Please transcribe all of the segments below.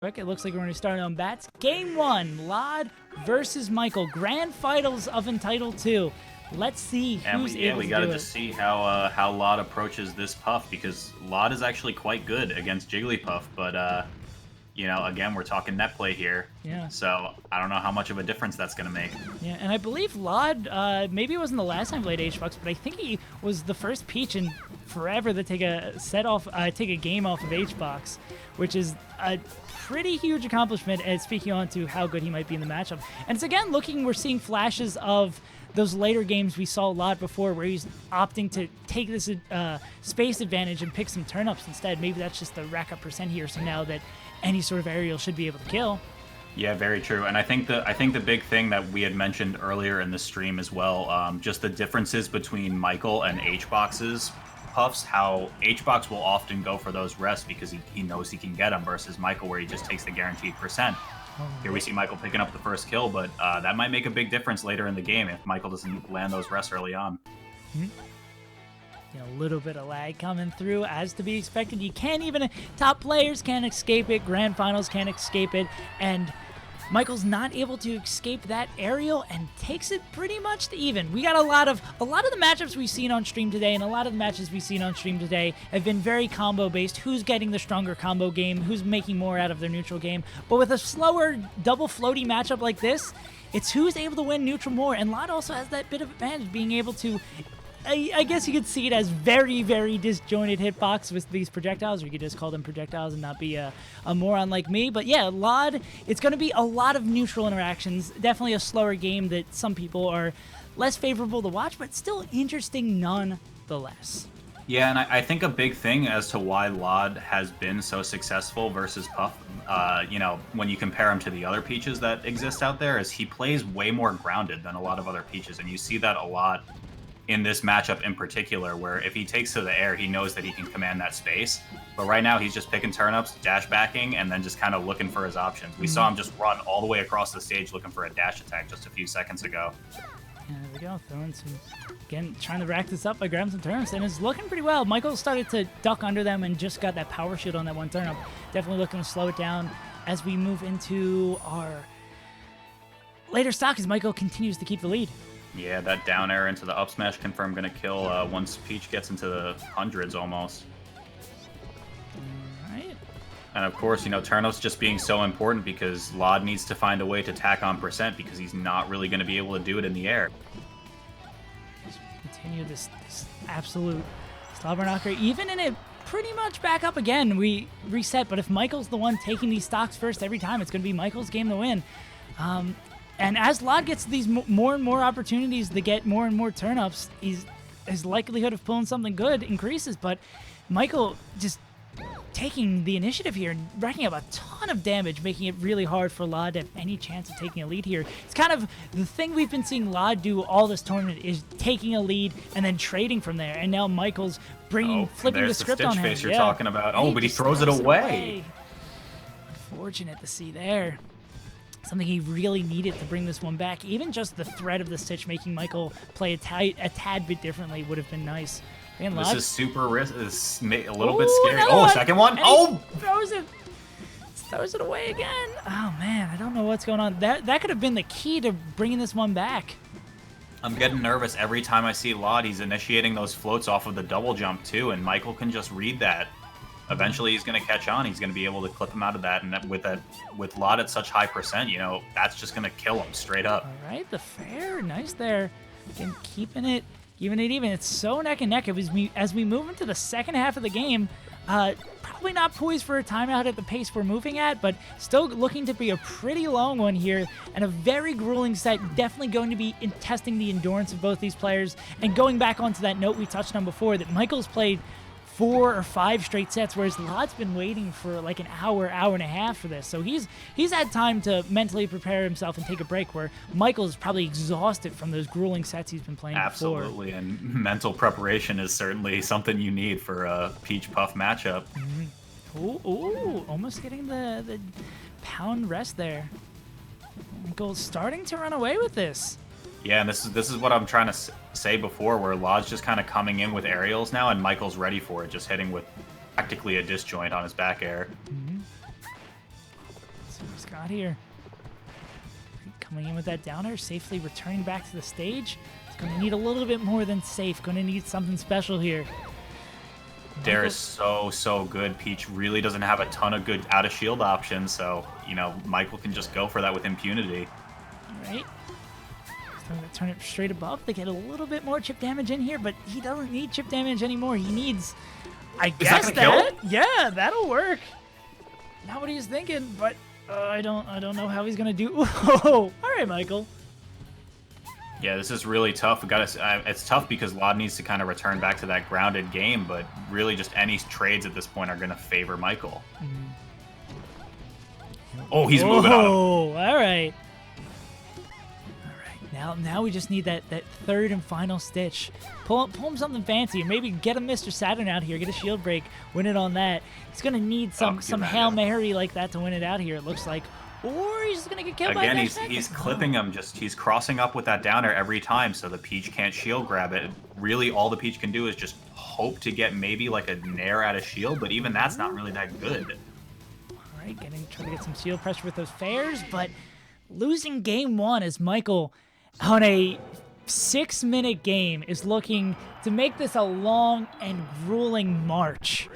It looks like we're going to start on bats. Game 1, lloD versus Michael. Grand finals of Untitled 2. Let's see who's able to do it. We got to just see how lloD approaches this Puff, because lloD is actually quite good against Jigglypuff, but you know, again, we're talking net play here. Yeah. So I don't know how much of a difference that's going to make. Yeah, and I believe lloD, maybe it wasn't the last time he played HBox, but I think he was the first Peach in forever to take a game off of HBox, which is a pretty huge accomplishment, and speaking on to how good he might be in the matchup. And it's again we're seeing flashes of those later games we saw lloD before, where he's opting to take this space advantage and pick some turn-ups instead. Maybe that's just the rack up percent here, so now that any sort of aerial should be able to kill. Yeah, very true. And I think the big thing that we had mentioned earlier in the stream as well, just the differences between Michael and HBox's Puffs, how HBox will often go for those rests because he knows he can get them, versus Michael where he just takes the guaranteed percent. Here we see Michael picking up the first kill, but that might make a big difference later in the game if Michael doesn't land those rests early on. A little bit of lag coming through, as to be expected. You can't even, top players can't escape it, grand finals can't escape it, and Michael's not able to escape that aerial and takes it pretty much to even. We got a lot of the matchups we've seen on stream today, and a lot of the matches we've seen on stream today have been very combo based. Who's getting the stronger combo game? Who's making more out of their neutral game? But with a slower double floaty matchup like this, it's who's able to win neutral more. And lloD also has that bit of advantage, being able to, I guess you could see it as very, very disjointed hitbox with these projectiles, or you could just call them projectiles and not be a moron like me. But yeah, lloD, it's going to be a lot of neutral interactions. Definitely a slower game that some people are less favorable to watch, but still interesting nonetheless. Yeah, and I think a big thing as to why lloD has been so successful versus Puff, you know, when you compare him to the other Peaches that exist out there, is he plays way more grounded than a lot of other Peaches, and you see that a lot in this matchup in particular, where if he takes to the air, he knows that he can command that space. But right now, he's just picking turnips, dash backing, and then just kind of looking for his options. We saw him just run all the way across the stage looking for a dash attack just a few seconds ago. Yeah, there we go, throwing some, again, trying to rack this up by grabbing some turnips, and it's looking pretty well. Michael started to duck under them and just got that power shield on that one turnip. Definitely looking to slow it down as we move into our later stock, as Michael continues to keep the lead. Yeah, that down air into the up smash confirm going to kill once Peach gets into the hundreds almost. Alright. And of course, you know, turnips just being so important because lloD needs to find a way to tack on percent because he's not really going to be able to do it in the air. Just continue this absolute slobber knocker. Even in it pretty much back up again, we reset, but if Michael's the one taking these stocks first every time, it's going to be Michael's game to win. And as lloD gets these more and more opportunities to get more and more turnips, his likelihood of pulling something good increases. But Michael just taking the initiative here and racking up a ton of damage, making it really hard for lloD to have any chance of taking a lead here. It's kind of the thing we've been seeing lloD do all this tournament, is taking a lead and then trading from there. And now Michael's flipping the script on him. There's the stitch face you're talking about. Oh, but he throws it away. Unfortunate to see there. Something he really needed to bring this one back. Even just the threat of the stitch making Michael play a tad bit differently would have been nice. Man, this is super risk. Is a little bit scary. Oh, second one. And oh, throws it away again. Oh man, I don't know what's going on. That could have been the key to bringing this one back. I'm getting nervous every time I see lloD. He's initiating those floats off of the double jump too, and Michael can just read that. Eventually, he's going to catch on. He's going to be able to clip him out of that. And with lloD at such high percent, you know, that's just going to kill him straight up. All right, the fair. Nice there. Again, keeping it even. It's so neck and neck. As we move into the second half of the game, probably not poised for a timeout at the pace we're moving at, but still looking to be a pretty long one here and a very grueling set. Definitely going to be testing the endurance of both these players. And going back onto that note we touched on before, that Michael's played 4 or 5 straight sets, whereas lloD's been waiting for like an hour and a half for this. So he's had time to mentally prepare himself and take a break, where Michael is probably exhausted from those grueling sets he's been playing before. Absolutely, and mental preparation is certainly something you need for a Peach Puff matchup. Ooh, almost getting the pound rest there. Michael's starting to run away with this. Yeah, and this is what I'm trying to say before, where lloD's just kind of coming in with aerials now, and Michael's ready for it, just hitting with practically a disjoint on his back air. See what he's got here. Coming in with that downer, safely returning back to the stage. It's going to need a little bit more than safe. Going to need something special here. Dare is so good. Peach really doesn't have a ton of good out of shield options, so you know Michael can just go for that with impunity. All right. Going to turn it straight above. They get a little bit more chip damage in here, but he doesn't need chip damage anymore. He needs, I guess that. Yeah, that'll work. Not what he was thinking, but I don't know how he's gonna do. Whoa! All right, Michael. Yeah, this is really tough. It's tough because lloD needs to kind of return back to that grounded game, but really just any trades at this point are going to favor Michael. Oh, he's moving on him. Oh, all right. Now we just need that third and final stitch. Pull him something fancy, or maybe get a Mr. Saturn out here, get a shield break, win it on that. He's gonna need some Hail Mary like that to win it out here. It looks like, or he's just gonna get killed again. By He's clipping him. He's crossing up with that downer every time, so the Peach can't shield grab it. Really, all the Peach can do is just hope to get maybe like a nair out of shield, but even that's not really that good. All right, trying to get some shield pressure with those fairs, but losing game one as Michael on a 6-minute game is looking to make this a long and grueling march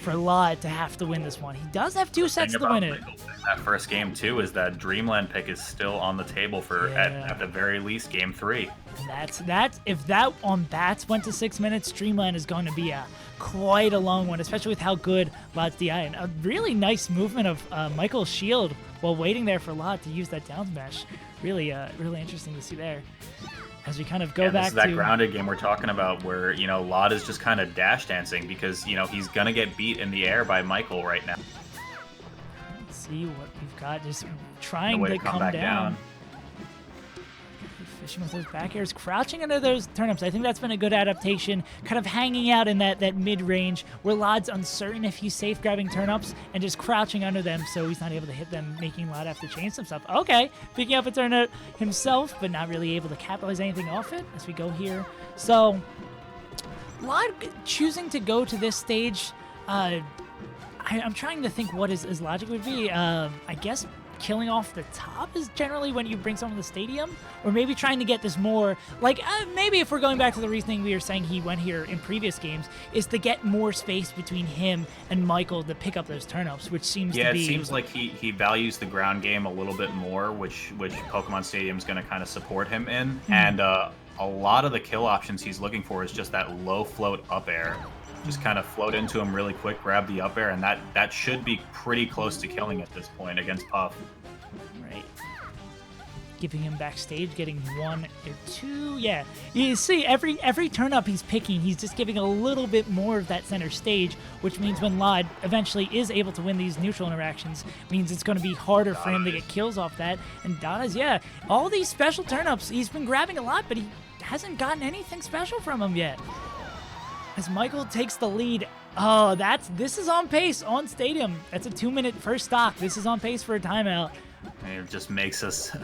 for lloD to have to win this one. He does have 2 sets to win it. That first game too is that Dreamland pick is still on the table for at the very least game 3. That's if that on bats went to 6 minutes, Dreamland is going to be quite a long one, especially with how good lloD's DI and a really nice movement of Michael's shield while waiting there for lloD to use that down smash. Really interesting to see there. As we kind of go back this is that grounded game we're talking about where, you know, lloD is just kind of dash dancing because, you know, he's going to get beat in the air by Michael right now. Let's see what we've got. Just trying to come back down. Fishing with those back airs, crouching under those turnips. I think that's been a good adaptation, kind of hanging out in that mid-range where lloD's uncertain if he's safe grabbing turnips and just crouching under them so he's not able to hit them, making lloD have to change some stuff. Okay, picking up a turnip himself, but not really able to capitalize anything off it as we go here. So, lloD choosing to go to this stage, I'm trying to think what his logic would be. I guess killing off the top is generally when you bring someone to the stadium, or maybe trying to get this more, like, maybe if we're going back to the reasoning we were saying he went here in previous games, is to get more space between him and Michael to pick up those turnips, which seems to be... Yeah, it seems like he values the ground game a little bit more, which Pokemon Stadium is going to kind of support him in, and a lot of the kill options he's looking for is just that low float up air. Just kind of float into him really quick, grab the up air, and that should be pretty close to killing at this point against Puff. Right. Giving him backstage, getting 1 or 2. Yeah. You see, every turn up he's picking, he's just giving a little bit more of that center stage, which means when lloD eventually is able to win these neutral interactions, means it's going to be harder for him to get kills off that. And Dada's, yeah, all these special turn-ups, he's been grabbing a lot, but he hasn't gotten anything special from him yet. As Michael takes the lead, this is on pace on Stadium. That's a 2-minute first stock. This is on pace for a timeout. It just makes us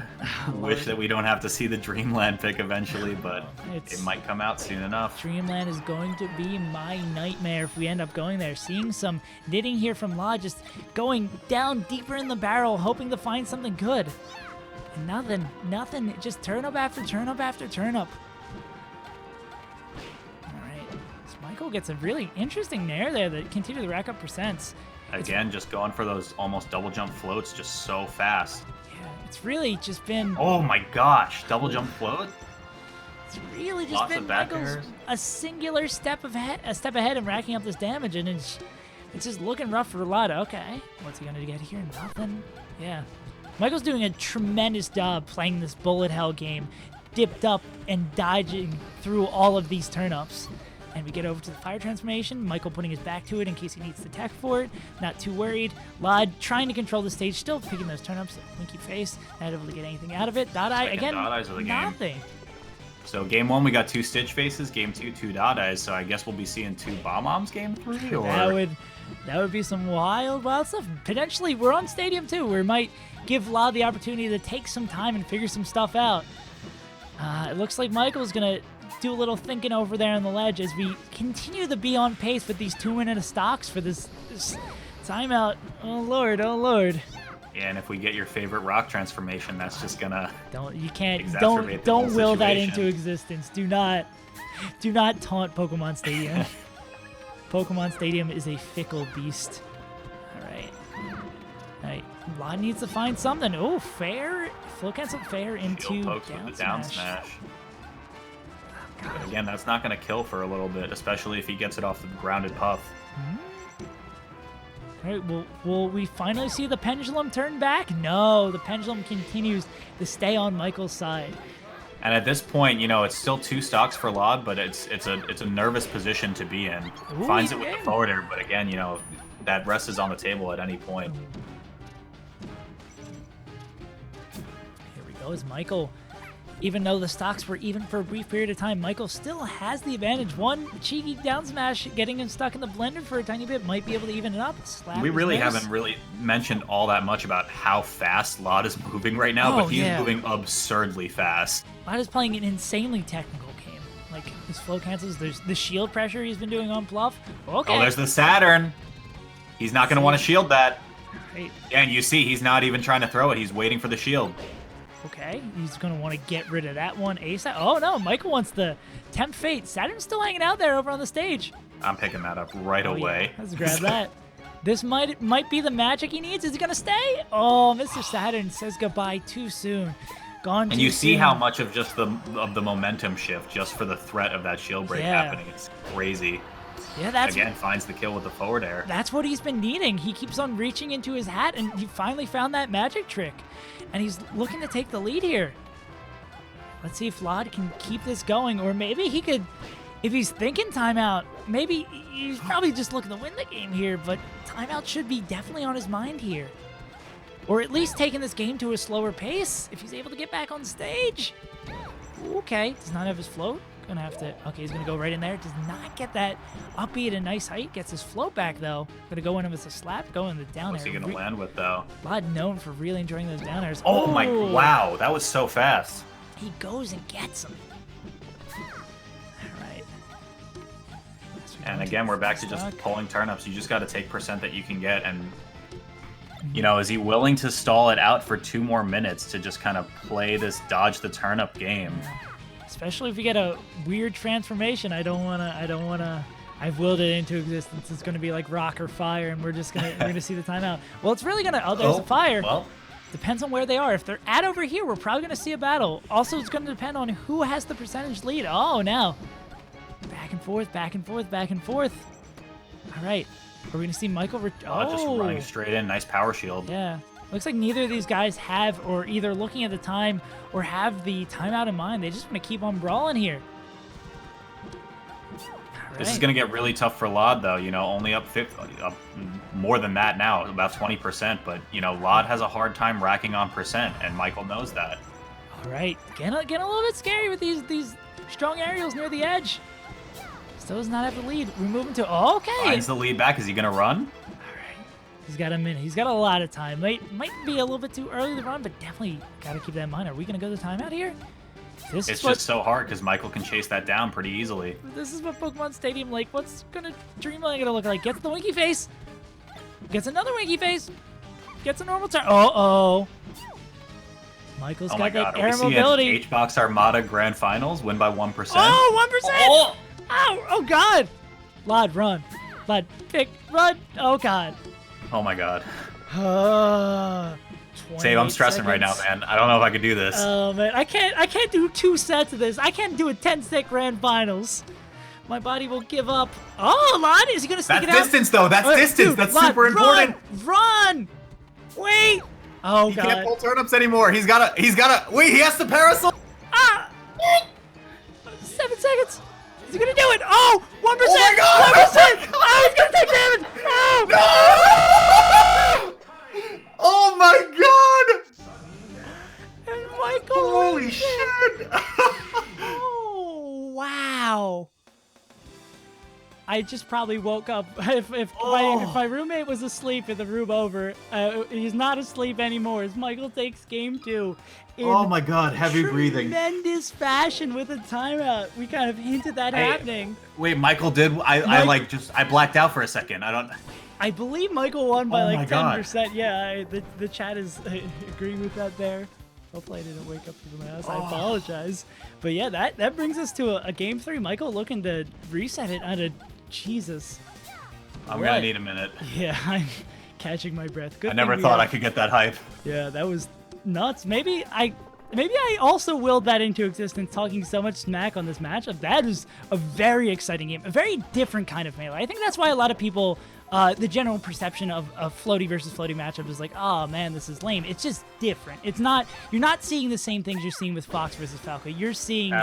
wish that we don't have to see the Dreamland pick eventually, but it might come out soon enough. Dreamland is going to be my nightmare if we end up going there. Seeing some knitting here from lloD, just going down deeper in the barrel, hoping to find something good. And nothing, just turn up after turn up after turn up. Michael gets a really interesting nair there that continue to rack up percents. Again, just going for those almost double jump floats just so fast. Yeah, it's really just been... Oh my gosh, double jump float? It's really just been Michael's a singular step ahead in racking up this damage, and it's just looking rough for lloD. Okay, what's he going to get here? Nothing. Yeah. Michael's doing a tremendous job playing this bullet hell game, dipped up and dodging through all of these turn-ups. And we get over to the fire transformation. Michael putting his back to it in case he needs to tech for it. Not too worried. lloD trying to control the stage, still picking those turn-ups. Winky face, not able to get anything out of it. Dada, again, nothing. So game 1, we got 2 Stitch faces. Game 2, 2 Dadas. So I guess we'll be seeing 2 Bomb-Oms game 3? Or... That would be some wild stuff. Potentially, we're on Stadium too, where it might give lloD the opportunity to take some time and figure some stuff out. It looks like Michael's going to do a little thinking over there on the ledge as we continue to be on pace with these 2-minute stocks for this timeout. Oh, Lord. And if we get your favorite rock transformation, that's just gonna don't whole will that situation. into existence. Do not taunt Pokemon Stadium. Pokemon Stadium is a fickle beast. All right. lloD needs to find something. Oh, fair. Flow cancel fair into Pokes with the down smash. But again, that's not going to kill for a little bit, especially if he gets it off the grounded Puff. All right, will we finally see the pendulum turn back? No, the pendulum continues to stay on Michael's side. And at this point, you know, it's still 2 stocks for lloD, but it's a nervous position to be in. Ooh, Finds it with the forward air, but again, you know, that rest is on the table at any point. Here we go as Michael. Even though the stocks were even for a brief period of time, Michael still has the advantage. One cheeky down smash, getting him stuck in the blender for a tiny bit, might be able to even it up. We really haven't really mentioned all that much about how fast lloD is moving right now, but he's moving absurdly fast. lloD is playing an insanely technical game. Like, his flow cancels, there's the shield pressure he's been doing on Pluff. Okay. Oh, there's the Saturn. He's not going to want to shield that. Right. And you see, he's not even trying to throw it. He's waiting for the shield. Okay, he's going to want to get rid of that one ASAP. Oh, no, Michael wants to tempt fate. Saturn's still hanging out there over on the stage. I'm picking that up right away. Yeah. Let's grab that. This might be the magic he needs. Is he going to stay? Oh, Mr. Saturn says goodbye too soon. Gone too soon. And you see how much of just the momentum shift just for the threat of that shield break happening. It's crazy. Yeah, that's again finds the kill with the forward air. That's what he's been needing. He keeps on reaching into his hat, and he finally found that magic trick. And he's looking to take the lead here. Let's see if lloD can keep this going, or maybe he could, if he's thinking timeout, maybe he's probably just looking to win the game here, but timeout should be definitely on his mind here. Or at least taking this game to a slower pace if he's able to get back on stage. Okay, does not have his float. Gonna have to, okay, he's gonna go right in there. Does not get that up B at a nice height. Gets his float back though. Gonna go in with a slap, go in the down air. What's he gonna land with though? lloD known for really enjoying those down airs. Oh my, wow, that was so fast. He goes and gets him. All right. And again, we're back to just pulling turnips. You just got to take percent that you can get. And, you know, is he willing to stall it out for 2 more minutes to just kind of play this dodge the turnip game? Especially if you get a weird transformation. I don't wanna. I've willed it into existence. It's gonna be like rock or fire, and we're gonna see the timeout. Well, it's really gonna. Oh, there's a fire. Well, depends on where they are. If they're at over here, we're probably gonna see a battle. Also, it's gonna depend on who has the percentage lead. Oh, now back and forth, back and forth, back and forth. All right, are we gonna see Michael? Just running straight in. Nice power shield. Yeah. Looks like neither of these guys have, or either looking at the time or have the timeout in mind. They just want to keep on brawling here. Right. This is going to get really tough for lloD, though. You know, only up more than that now, about 20%. But, you know, lloD has a hard time racking on percent, and Michael knows that. All right. Getting a little bit scary with these strong aerials near the edge. Still does not have the lead. We're moving to, okay. Finds the lead back. Is he going to run? He's got a minute. He's got a lot of time. Might be a little bit too early to run, but definitely got to keep that in mind. Are we going to go to timeout here? It's just so hard because Michael can chase that down pretty easily. This is what Pokemon Stadium, like, what's Dreamland going to look like? Gets the Winky Face. Gets another Winky Face. Gets a normal turn. Uh-oh. Michael's got that air mobility. H-Box Armada Grand Finals, win by 1%. Oh, 1%! Oh! Ow! Oh, God! lloD, run. lloD, run. Oh, God. Oh my god. Save, I'm stressing right now, man. I don't know if I could do this. Oh man, I can't do 2 sets of this. I can't do a 10-set grand finals. My body will give up. Oh, lloD, is he gonna stick it out? That's distance though. That's distance. Dude, that's lloD, super important. Run! Wait! Oh god. He can't pull turnips anymore. He's gotta wait, he has the parasol. Ah! 7 seconds. Is he gonna do it? Oh! 1%! Oh my god! 1%! Oh, he's gonna take damage! Oh! No! Oh my god! And Michael! Holy shit! Oh, wow. I just probably woke up. If my roommate was asleep in the room over, he's not asleep anymore. As Michael takes game 2. Oh my god, heavy breathing. Tremendous fashion with a timeout. We kind of hinted that happening. Wait, Michael did. I blacked out for a second. I believe Michael won by Oh my like God. 10%. Yeah, the chat is agreeing with that there. Hopefully I didn't wake up people in the house. I apologize. But yeah, that brings us to a game 3. Michael looking to reset it on a Jesus. I'm going to need a minute. Yeah, I'm catching my breath. Good I never thought I could get that hype. Yeah, that was nuts. Maybe I also willed that into existence talking so much smack on this matchup. That is a very exciting game. A very different kind of Melee. I think that's why a lot of people, the general perception of floaty versus floaty matchup is like, oh man, this is lame. It's just different. It's not, you're not seeing the same things you're seeing with Fox versus Falco. You're seeing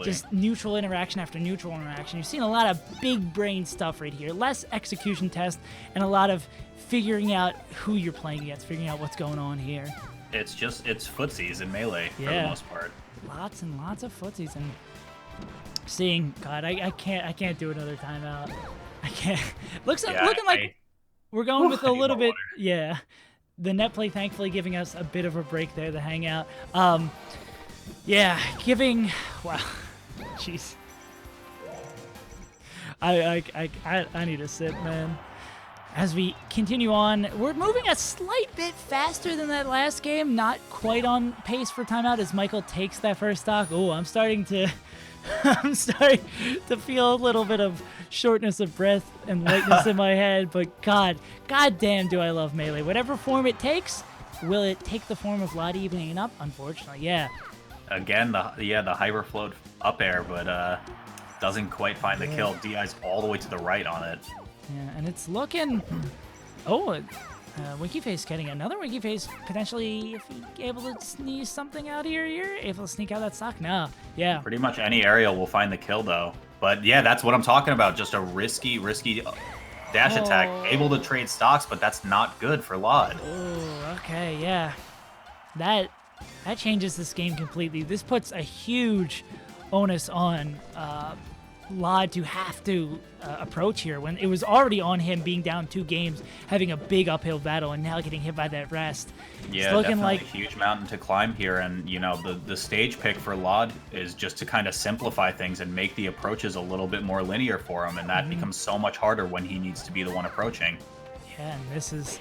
just neutral interaction after neutral interaction. You're seeing a lot of big brain stuff right here. Less execution test and a lot of figuring out who you're playing against, figuring out what's going on here. It's footsies in Melee for the most part. Lots and lots of footsies and seeing. God, I can't do another timeout. I can't. Looking like we're going with a little bit. Yeah, the net play thankfully giving us a bit of a break there. The hangout. Yeah, giving. Wow, jeez. I need a sip, man. As we continue on, we're moving a slight bit faster than that last game. Not quite on pace for timeout as Michael takes that first stock. Oh, I'm starting to feel a little bit of shortness of breath and lightness in my head. But god damn, do I love Melee. Whatever form it takes, will it take the form of lloD evening up? Unfortunately, yeah. Again, the hyper float up air, but doesn't quite find the kill. DI's all the way to the right on it. Yeah, and it's looking... Oh, Winky Face getting another Winky Face. Potentially, if he's able to sneeze something out here, you're able to sneak out that stock. No, yeah. Pretty much any aerial will find the kill, though. But yeah, that's what I'm talking about. Just a risky dash attack. Able to trade stocks, but that's not good for lloD. Oh, okay, yeah. That changes this game completely. This puts a huge onus on lloD to have to approach here when it was already on him being down 2 games, having a big uphill battle, and now getting hit by that rest. Yeah, it's looking like a huge mountain to climb here, and you know the stage pick for lloD is just to kind of simplify things and make the approaches a little bit more linear for him, and that becomes so much harder when he needs to be the one approaching. Yeah, and this is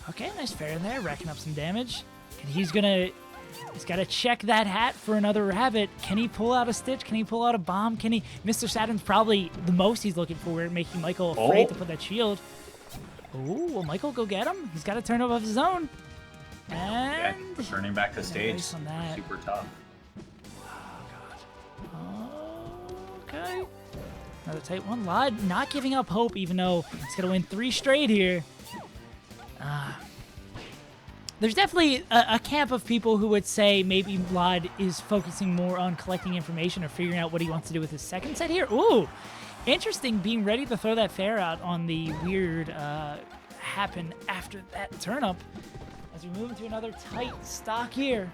okay. Nice fair in there, racking up some damage, and he's got to check that hat for another rabbit. Can he pull out a Stitch? Can he pull out a bomb? Can he? Mr. Saturn's probably the most he's looking for, making Michael afraid to put that shield. Oh, will Michael go get him? He's got to turn of his own. And yeah, turning back to stage, super tough. Oh, God. Okay. Another tight one. lloD not giving up hope, even though he's got to win 3 straight here. There's definitely a camp of people who would say maybe lloD is focusing more on collecting information or figuring out what he wants to do with his second set here. Ooh, interesting, being ready to throw that fair out on the weird happen after that turnip as we move into another tight stock here.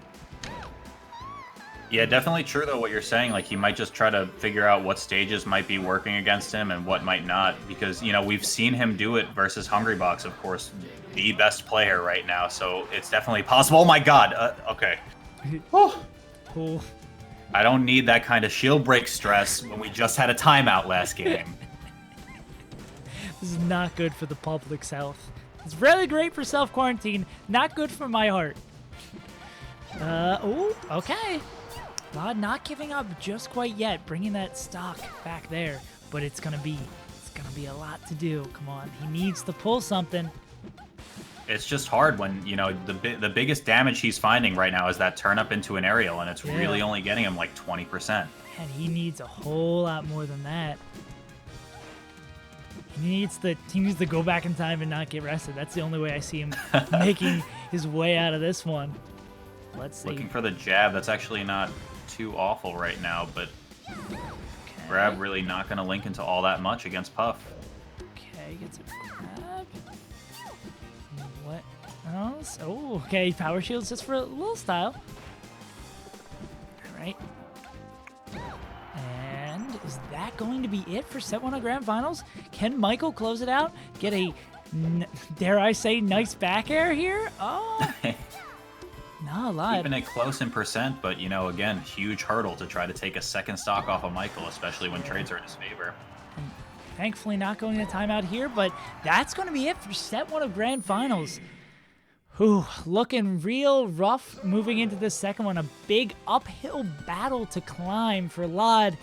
Yeah, definitely true, though, what you're saying. Like, he might just try to figure out what stages might be working against him and what might not. Because, you know, we've seen him do it versus Hungrybox, of course, the best player right now. So it's definitely possible. Oh, my God. Okay. Cool. I don't need that kind of shield break stress when we just had a timeout last game. This is not good for the public's health. It's really great for self-quarantine. Not good for my heart. Oh, okay. lloD not giving up just quite yet, bringing that stock back there, but it's gonna be a lot to do. Come on, he needs to pull something. It's just hard when, you know, the biggest damage he's finding right now is that turn up into an aerial, and it's really only getting him like 20%. And he needs a whole lot more than that. He needs to go back in time and not get rested. That's the only way I see him making his way out of this one. Let's see. Looking for the jab. That's actually not too awful right now, but grab really not going to link into all that much against Puff. Okay, gets a grab. What else? Oh, okay, power shields just for a little style. All right. And is that going to be it for set 1 of Grand Finals? Can Michael close it out? Get a, dare I say, nice back air here? Oh. No, lloD. Keeping it close in percent, but, you know, again, huge hurdle to try to take a second stock off of Michael, especially when trades are in his favor. thankfully not going to timeout here, but that's going to be it for set 1 of Grand Finals. Whew, looking real rough moving into the second one. A big uphill battle to climb for lloD.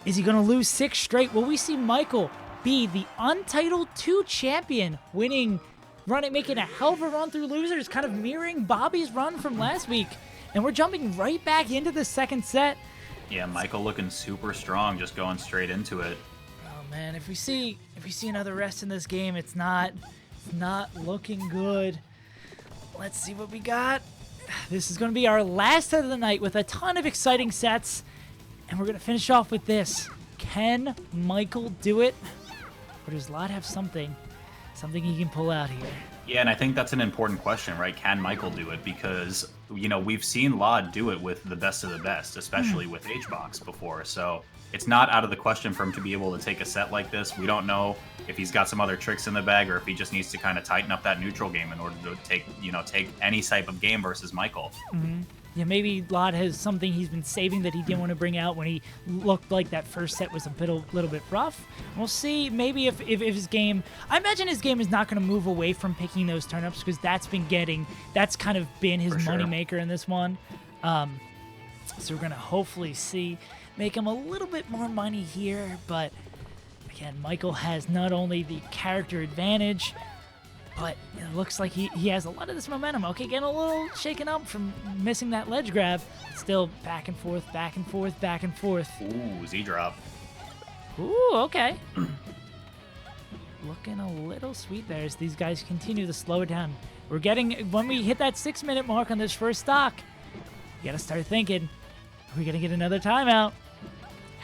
Is he going to lose 6 straight? Will we see Michael be the Untitled 2 champion, making a hell of a run through losers, kind of mirroring Bobby's run from last week? And we're jumping right back into the second set. Yeah, Michael looking super strong, just going straight into it. Oh man, if we see another rest in this game, it's not looking good. Let's see what we got. This is going to be our last set of the night with a ton of exciting sets. And we're going to finish off with this. Can Michael do it? Or does lloD have something he can pull out here? Yeah, and I think that's an important question, right? Can Michael do it? Because, we've seen lloD do it with the best of the best, especially with HBox before. So it's not out of the question for him to be able to take a set like this. We don't know if he's got some other tricks in the bag or if he just needs to kind of tighten up that neutral game in order to take any type of game versus Michael. Mm-hmm. Yeah, maybe lloD has something he's been saving that he didn't want to bring out when he looked like that first set was a little bit rough. We'll see maybe if his game... I imagine his game is not going to move away from picking those turn-ups because that's kind of been his moneymaker in this one. So we're going to hopefully make him a little bit more money here, but again, Michael has not only the character advantage, but it looks like he has a lot of this momentum. Okay, getting a little shaken up from missing that ledge grab. Still back and forth, back and forth, back and forth. Ooh, Z-drop. Ooh, okay. Looking a little sweet there as these guys continue to slow it down. When we hit that 6-minute mark on this first stock, you got to start thinking, are we going to get another timeout?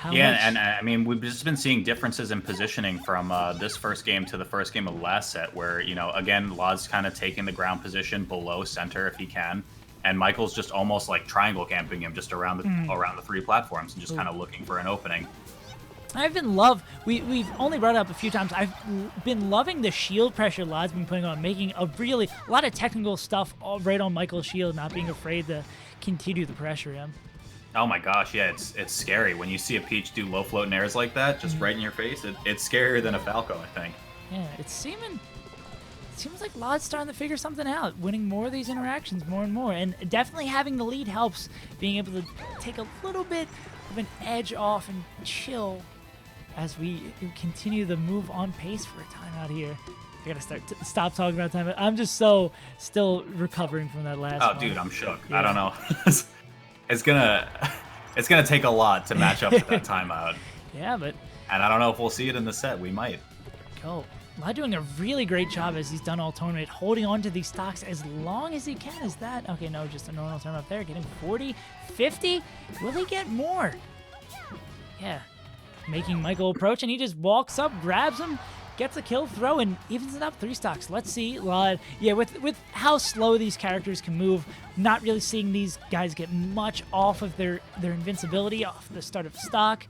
And I mean, we've just been seeing differences in positioning from this first game to the first game of the last set where, again, lloD's kind of taking the ground position below center if he can. And Michael's just almost like triangle camping him just around the 3 platforms and just kind of looking for an opening. We've only brought it up a few times. I've been loving the shield pressure lloD's been putting on, making a lot of technical stuff all right on Michael's shield, not being afraid to continue to pressure him. Oh my gosh, yeah, it's scary. When you see a Peach do low floating airs like that, just right in your face, it's scarier than a Falco, I think. Yeah, it seems like lloD's starting to figure something out, winning more of these interactions more and more. And definitely having the lead helps, being able to take a little bit of an edge off and chill as we continue to move on pace for a timeout here. I gotta stop talking about timeout. I'm just still recovering from that last one. Oh, dude, I'm shook. Yeah. I don't know. It's gonna take a lot to match up to that timeout. Yeah, and I don't know if we'll see it in the set. We might. Go. lloD doing a really great job as he's done all tournament, holding on to these stocks as long as he can. Is that okay? No, just a normal turn up there, getting 40, 50. Will he get more? Yeah, making Michael approach, and he just walks up, grabs him, gets a kill throw, and evens it up 3 stocks. Let's see lloD. Yeah, with how slow these characters can move, not really seeing these guys get much off of their invincibility off the start of stock.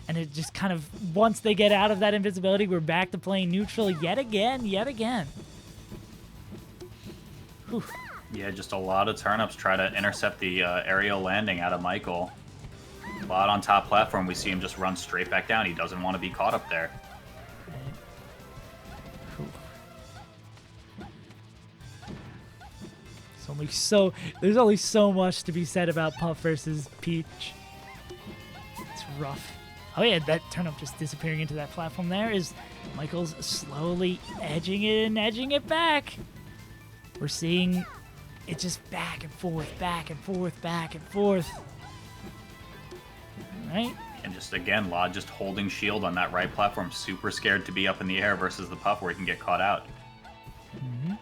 And it just kind of, once they get out of that invincibility, we're back to playing neutral yet again. Whew. Yeah, just a lot of turnips try to intercept the aerial landing out of Michael. lloD on top platform, we see him just run straight back down. He doesn't want to be caught up there. There's only so much to be said about Puff versus Peach. It's rough. Oh yeah, that turnip just disappearing into that platform there is Michael's slowly edging it back. We're seeing it just back and forth, back and forth, back and forth. All right. And just again, lloD just holding shield on that right platform, super scared to be up in the air versus the Puff where he can get caught out. Mm-hmm.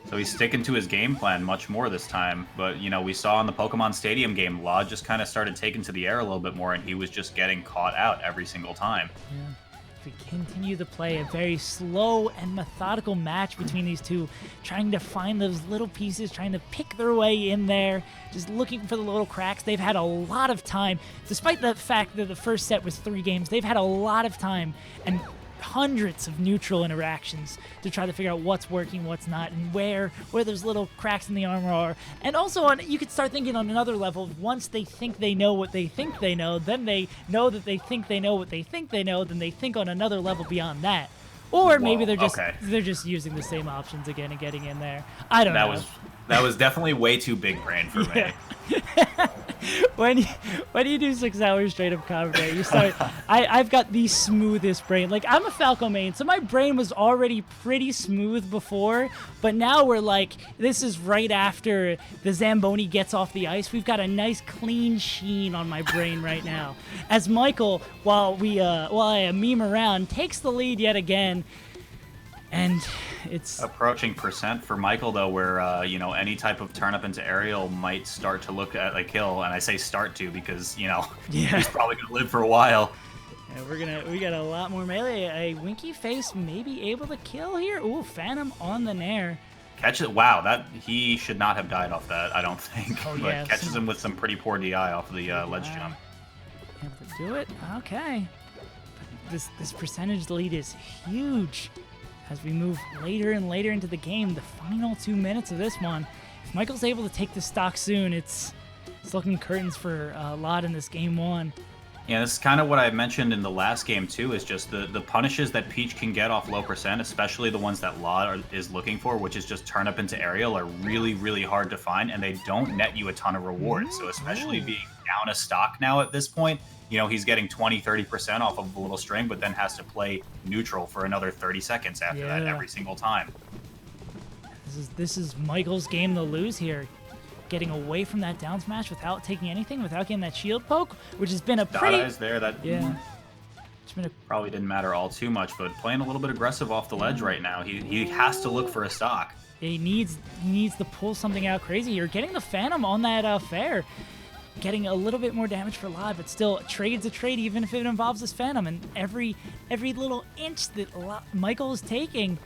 So he's sticking to his game plan much more this time. But, we saw in the Pokemon Stadium game, lloD just kind of started taking to the air a little bit more, and he was just getting caught out every single time. Yeah. If we continue to play a very slow and methodical match between these two, trying to find those little pieces, trying to pick their way in there, just looking for the little cracks. They've had a lot of time, despite the fact that the first set was 3 games, they've had a lot of time. And hundreds of neutral interactions to try to figure out what's working, what's not, and where those little cracks in the armor are. And also, you could start thinking on another level. Once they think they know what they think they know, then they know that they think they know what they think they know, then they think on another level beyond that. Or maybe they're just using the same options again and getting in there. I don't know. That was definitely way too big brain for me. When you do 6 hours straight up combat, you start. I've got the smoothest brain. Like, I'm a Falco main, so my brain was already pretty smooth before. But now we're like, this is right after the Zamboni gets off the ice. We've got a nice clean sheen on my brain right now. As Michael, while I meme around, takes the lead yet again. And it's approaching percent for Michael, though, where you know, any type of turn up into aerial might start to look at a kill, and I say start to because, you know, he's probably gonna live for a while. Yeah, we got a lot more melee. A Winky Face may be able to kill here. Ooh, Phantom on the Nair. Catch it! Wow, that he should not have died off that. I don't think. Oh, but yeah, catches him with some pretty poor DI off of the ledge jump. Able to do it. Okay. This percentage lead is huge. As we move later and later into the game, the final 2 minutes of this one, if Michael's able to take the stock soon, it's looking curtains for lloD in this game 1. Yeah, this is kind of what I mentioned in the last game too, is just the punishes that Peach can get off low percent, especially the ones that lloD is looking for, which is just turn up into aerial, are really, really hard to find, and they don't net you a ton of rewards. So especially being down a stock now at this point, you know, he's getting 20-30% off of a little string, but then has to play neutral for another 30 seconds after that every single time. This is Michael's game to lose here. Getting away from that down smash without taking anything, without getting that shield poke, which has been a pretty... Dada is there. That probably didn't matter all too much, but playing a little bit aggressive off the ledge right now. He has to look for a stock. He needs to pull something out crazy here. Getting the Phantom on that fair. Getting a little bit more damage for lloD, but still, trade's a trade even if it involves this Phantom. And every little inch that Michael is taking,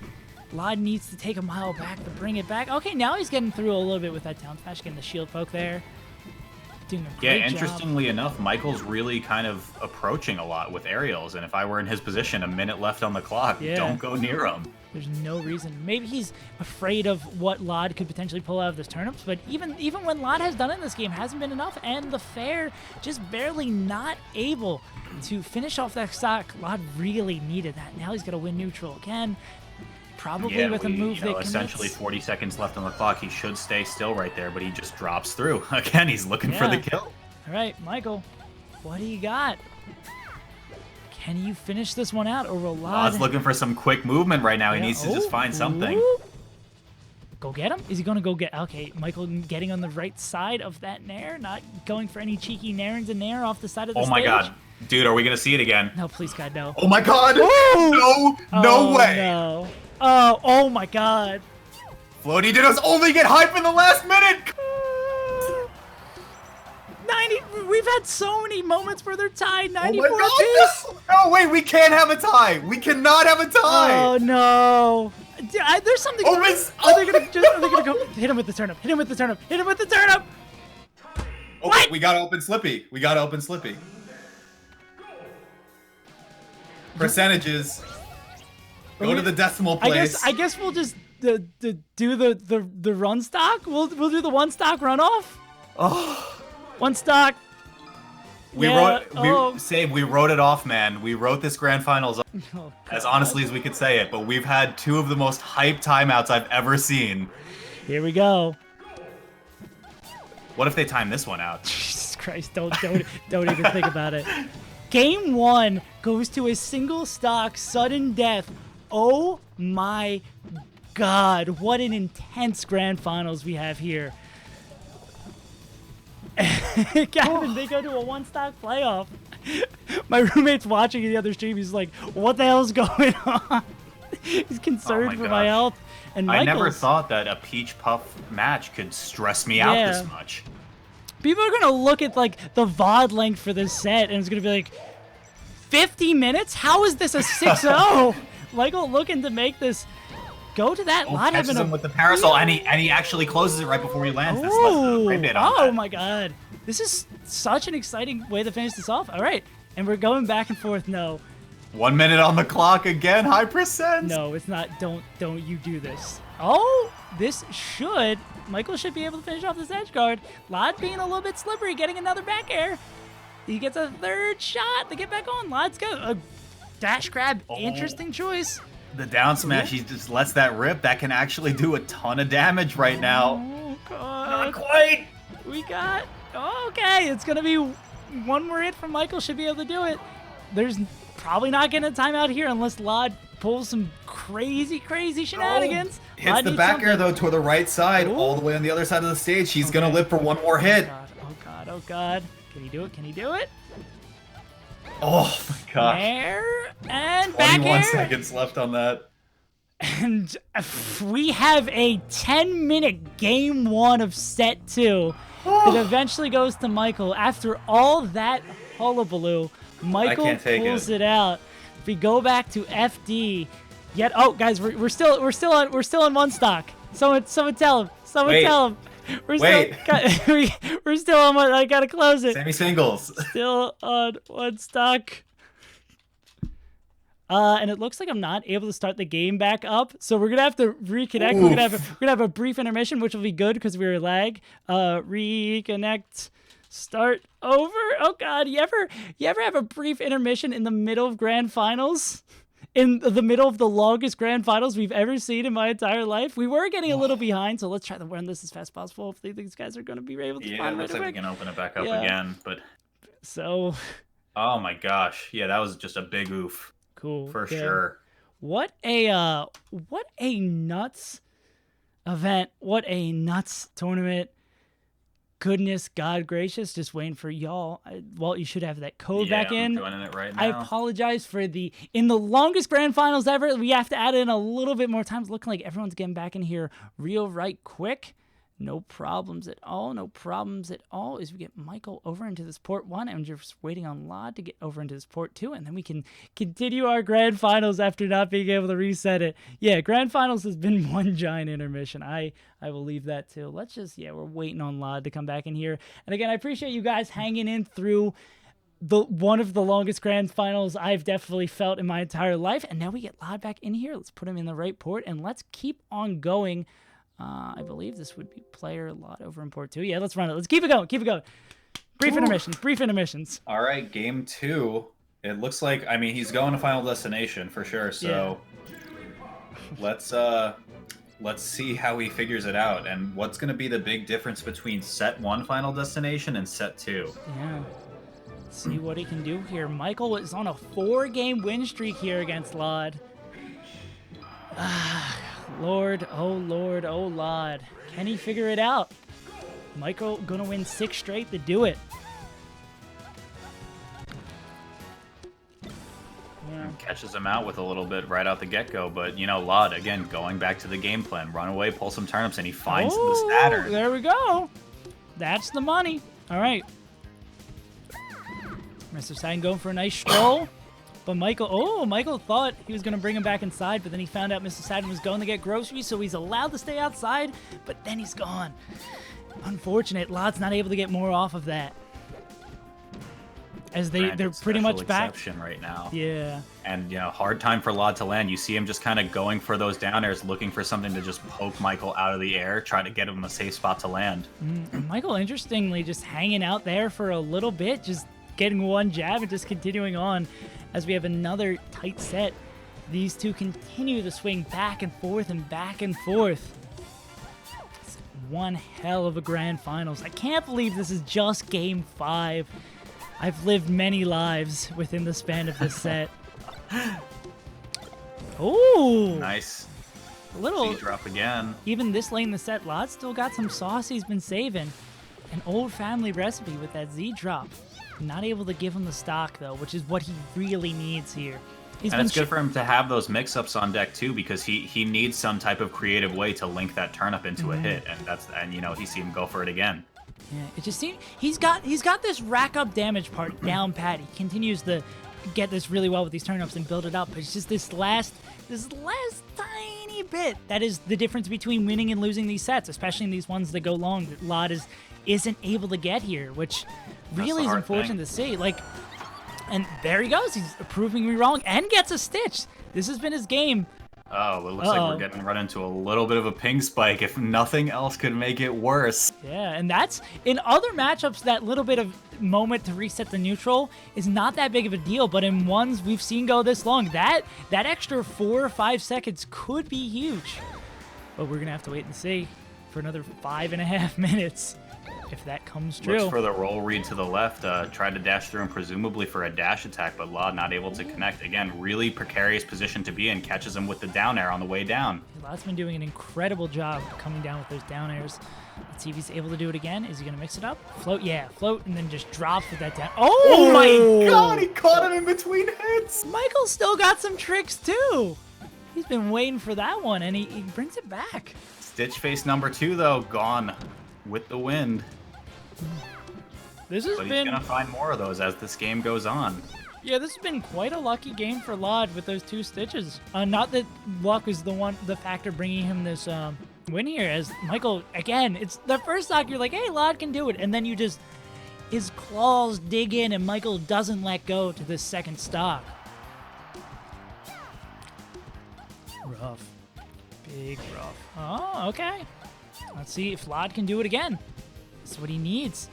lloD needs to take a mile back to bring it back. Okay, now he's getting through a little bit with that down smash, getting the shield poke there. Doing a great job. Interestingly enough, Michael's really kind of approaching a lot with aerials, and if I were in his position, a minute left on the clock, don't go near him. There's no reason. Maybe he's afraid of what lloD could potentially pull out of this turnips, but even when lloD has done it in this game, hasn't been enough, and the fair just barely not able to finish off that stock. lloD really needed that. Now he's got to win neutral again. Probably with a move that commits. Essentially 40 seconds left on the clock. He should stay still right there, but he just drops through. Again, he's looking for the kill. All right, Michael, what do you got? Can you finish this one out, or will lloD... lloD's looking for some quick movement right now. He needs to just find something. Go get him? Is he going to go get... Okay, Michael getting on the right side of that Nair, not going for any cheeky Nairns and Nair off the side of the stage. Oh my god. Dude, are we going to see it again? No, please, God, no. Oh my god! Woo! No way! No. Oh my god. lloD did us only get hype in the last minute! 90. We've had so many moments where they're tied. 94 apiece. No, wait, we can't have a tie. We cannot have a tie. Oh no. There's something. Are they gonna go hit him with the turnip? Hit him with the turnip. Hit him with the turnip. Okay, what? We gotta open Slippy. Percentages. Go to the decimal place. I guess we'll just do the run stock. We'll do the one stock runoff. Oh. One stock. We wrote it off, man. We wrote this grand finals as honestly as we could say it, but we've had two of the most hype timeouts I've ever seen. Here we go. What if they time this one out? Jesus Christ, don't even think about it. Game 1 goes to a single stock sudden death. Oh my god, what an intense grand finals we have here. Gavin, they go to a one-stock playoff. My roommate's watching the other stream. He's like, what the hell's going on? He's concerned for my health. And I never thought that a Peach Puff match could stress me out this much. People are going to look at like the VOD length for this set, and it's going to be like, 50 minutes? How is this a 6-0? Michael looking to make this go to that line. Catches him with the parasol, and he actually closes it right before he lands. That's less than a frame bit on that. My god. This is such an exciting way to finish this off. All right, and we're going back and forth. No. 1 minute on the clock again. High percent. No, it's not. Don't you do this. Oh, this should. Michael should be able to finish off this edge guard. lloD being a little bit slippery, getting another back air. He gets a third shot to get back on. lloD's go. A dash grab. Interesting choice. The down smash, he just lets that rip. That can actually do a ton of damage right now. Oh, God. Not quite. We got. Okay, it's going to be one more hit from Michael. Should be able to do it. There's probably not getting a timeout here unless lloD pulls some crazy shenanigans. Hits the back air, though, to the right side, all the way on the other side of the stage. He's going to live for one more hit. Oh, God. Can he do it? Can he do it? Oh, my gosh. Air and back air. 21 seconds left on that. And we have a 10-minute game 1 of set 2 that eventually goes to Michael. After all that hullabaloo, Michael pulls it out. If we go back to FD, guys, we're still on one stock. Someone tell him. Tell him. We're still on one. I gotta close it. Semi-singles. Still on one stock. And it looks like I'm not able to start the game back up, so we're gonna have to reconnect. Oof. We're gonna have a brief intermission, which will be good because we were lag. Reconnect. Start over. Oh God, you ever have a brief intermission in the middle of grand finals? In the middle of the longest grand finals we've ever seen in my entire life. We were getting a little behind, so let's try to run this as fast as possible. Hopefully these guys are going to be able to find it. Yeah, it looks like we can open it back up again, but... So... Oh my gosh. Yeah, that was just a big oof. Cool. For sure. What a nuts event. What a nuts tournament. Goodness, God gracious, just waiting for y'all. Walt, you should have that code back in. I'm joining it right now. I apologize for in the longest grand finals ever, we have to add in a little bit more time. It's looking like everyone's getting back in here real right quick. No problems at all. No problems at all. As we get Michael over into this port 1, and we're just waiting on lloD to get over into this port 2, and then we can continue our grand finals after not being able to reset it. Yeah, grand finals has been one giant intermission. I will leave that too. Let's just, we're waiting on lloD to come back in here. And again, I appreciate you guys hanging in through one of the longest grand finals I've definitely felt in my entire life. And now we get lloD back in here. Let's put him in the right port, and let's keep on going. I believe this would be player lloD over in port 2. Yeah, let's run it. Let's keep it going. Brief intermissions. All right, game 2. It looks like, he's going to Final Destination for sure. So let's see how he figures it out, and what's going to be the big difference between set 1 Final Destination and set 2. Yeah. Let's see what he can do here. Michael is on a 4-game win streak here against lloD. Lord, oh lloD. Can he figure it out? Michael gonna win 6 straight to do it. Yeah. Catches him out with a little bit right out the get-go, but lloD, again, going back to the game plan. Run away, pull some turnips, and he finds the Saturn. There we go. That's the money. All right. Mr. Saturn going for a nice stroll. But Michael thought he was going to bring him back inside, but then he found out Mr. Saturn was going to get groceries, so he's allowed to stay outside, but then he's gone. Unfortunate. lloD's not able to get more off of that. As they're pretty much back right now. Yeah. And, hard time for lloD to land. You see him just kind of going for those down airs, looking for something to just poke Michael out of the air, try to get him a safe spot to land. Michael, interestingly, just hanging out there for a little bit, just getting one jab and just continuing on. As we have another tight set, these two continue to swing back and forth and back and forth. It's one hell of a grand finals. I can't believe this is just game 5. I've lived many lives within the span of this set. Oh! Nice. A little drop again. Even this late in the set, lloD still got some sauce he's been saving. An old family recipe with that Z drop. Not able to give him the stock, though, which is what he really needs here. And it's good for him to have those mix-ups on deck, too, because he needs some type of creative way to link that turnip into a hit, and you see him go for it again. Yeah, it just seems he's got this rack up damage part down pat. He continues to get this really well with these turnips and build it up, but it's just this last tiny bit that is the difference between winning and losing these sets, especially in these ones that go long that lloD isn't able to get here, which really is unfortunate to see. Like, And there he goes. He's proving me wrong and gets a stitch. This has been his game. Oh, it looks like we're getting run into a little bit of a ping spike. If nothing else could make it worse. Yeah, and that's, in other matchups, that little bit of moment to reset the neutral is not that big of a deal, but in ones we've seen go this long, that extra 4 or 5 seconds could be huge. But we're going to have to wait and see for another 5.5 minutes if that comes true. Looks for the roll read to the left, tried to dash through him presumably for a dash attack, but lloD not able to connect. Again, really precarious position to be in, catches him with the down air on the way down. lloD's been doing an incredible job coming down with those down airs. Let's see if he's able to do it again. Is he going to mix it up? Float, yeah, float, and then just drops with that down. Oh my god, he caught him in between hits! Michael still got some tricks too. He's been waiting for that one, and he brings it back. Stitch face number 2, though, gone with the wind. This has But he's been, going to find more of those as this game goes on. yeah, this has been quite a lucky game for lloD with those 2 stitches. Not that luck was the factor bringing him this win here, as Michael, again, it's the first stock you're like, hey, lloD can do it, and then you just, his claws dig in, and Michael doesn't let go to this second stock. Rough. Big rough. Oh, okay. Let's see if lloD can do it again. This is what he needs.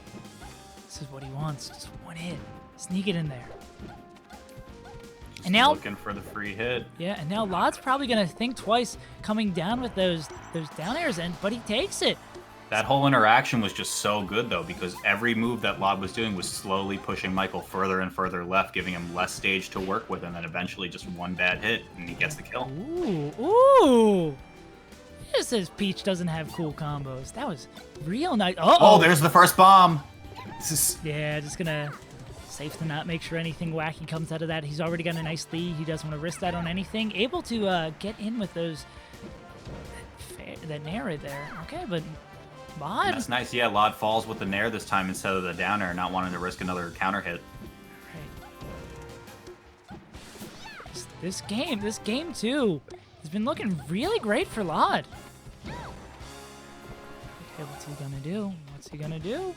This is what he wants. Just one hit. Sneak it in there. And now, Looking for the free hit. yeah, and now lloD's probably gonna think twice coming down with those down airs, but he takes it. That whole interaction was just so good, though, because every move that lloD was doing was slowly pushing Michael further and further left, giving him less stage to work with, and then eventually just one bad hit, and he gets the kill. Ooh. Just says Peach doesn't have cool combos. That was real nice. Oh, there's the first bomb. This is... Yeah, just gonna safe to not make sure anything wacky comes out of that. He's already got a nice lead. He doesn't want to risk that on anything. Able to get in with those that nair right there. Okay, but lloD. That's nice. Yeah, lloD falls with the nair this time instead of the downer, not wanting to risk another counter hit. Right. This game too, has been looking really great for lloD. Okay, what's he gonna do? What's he gonna do?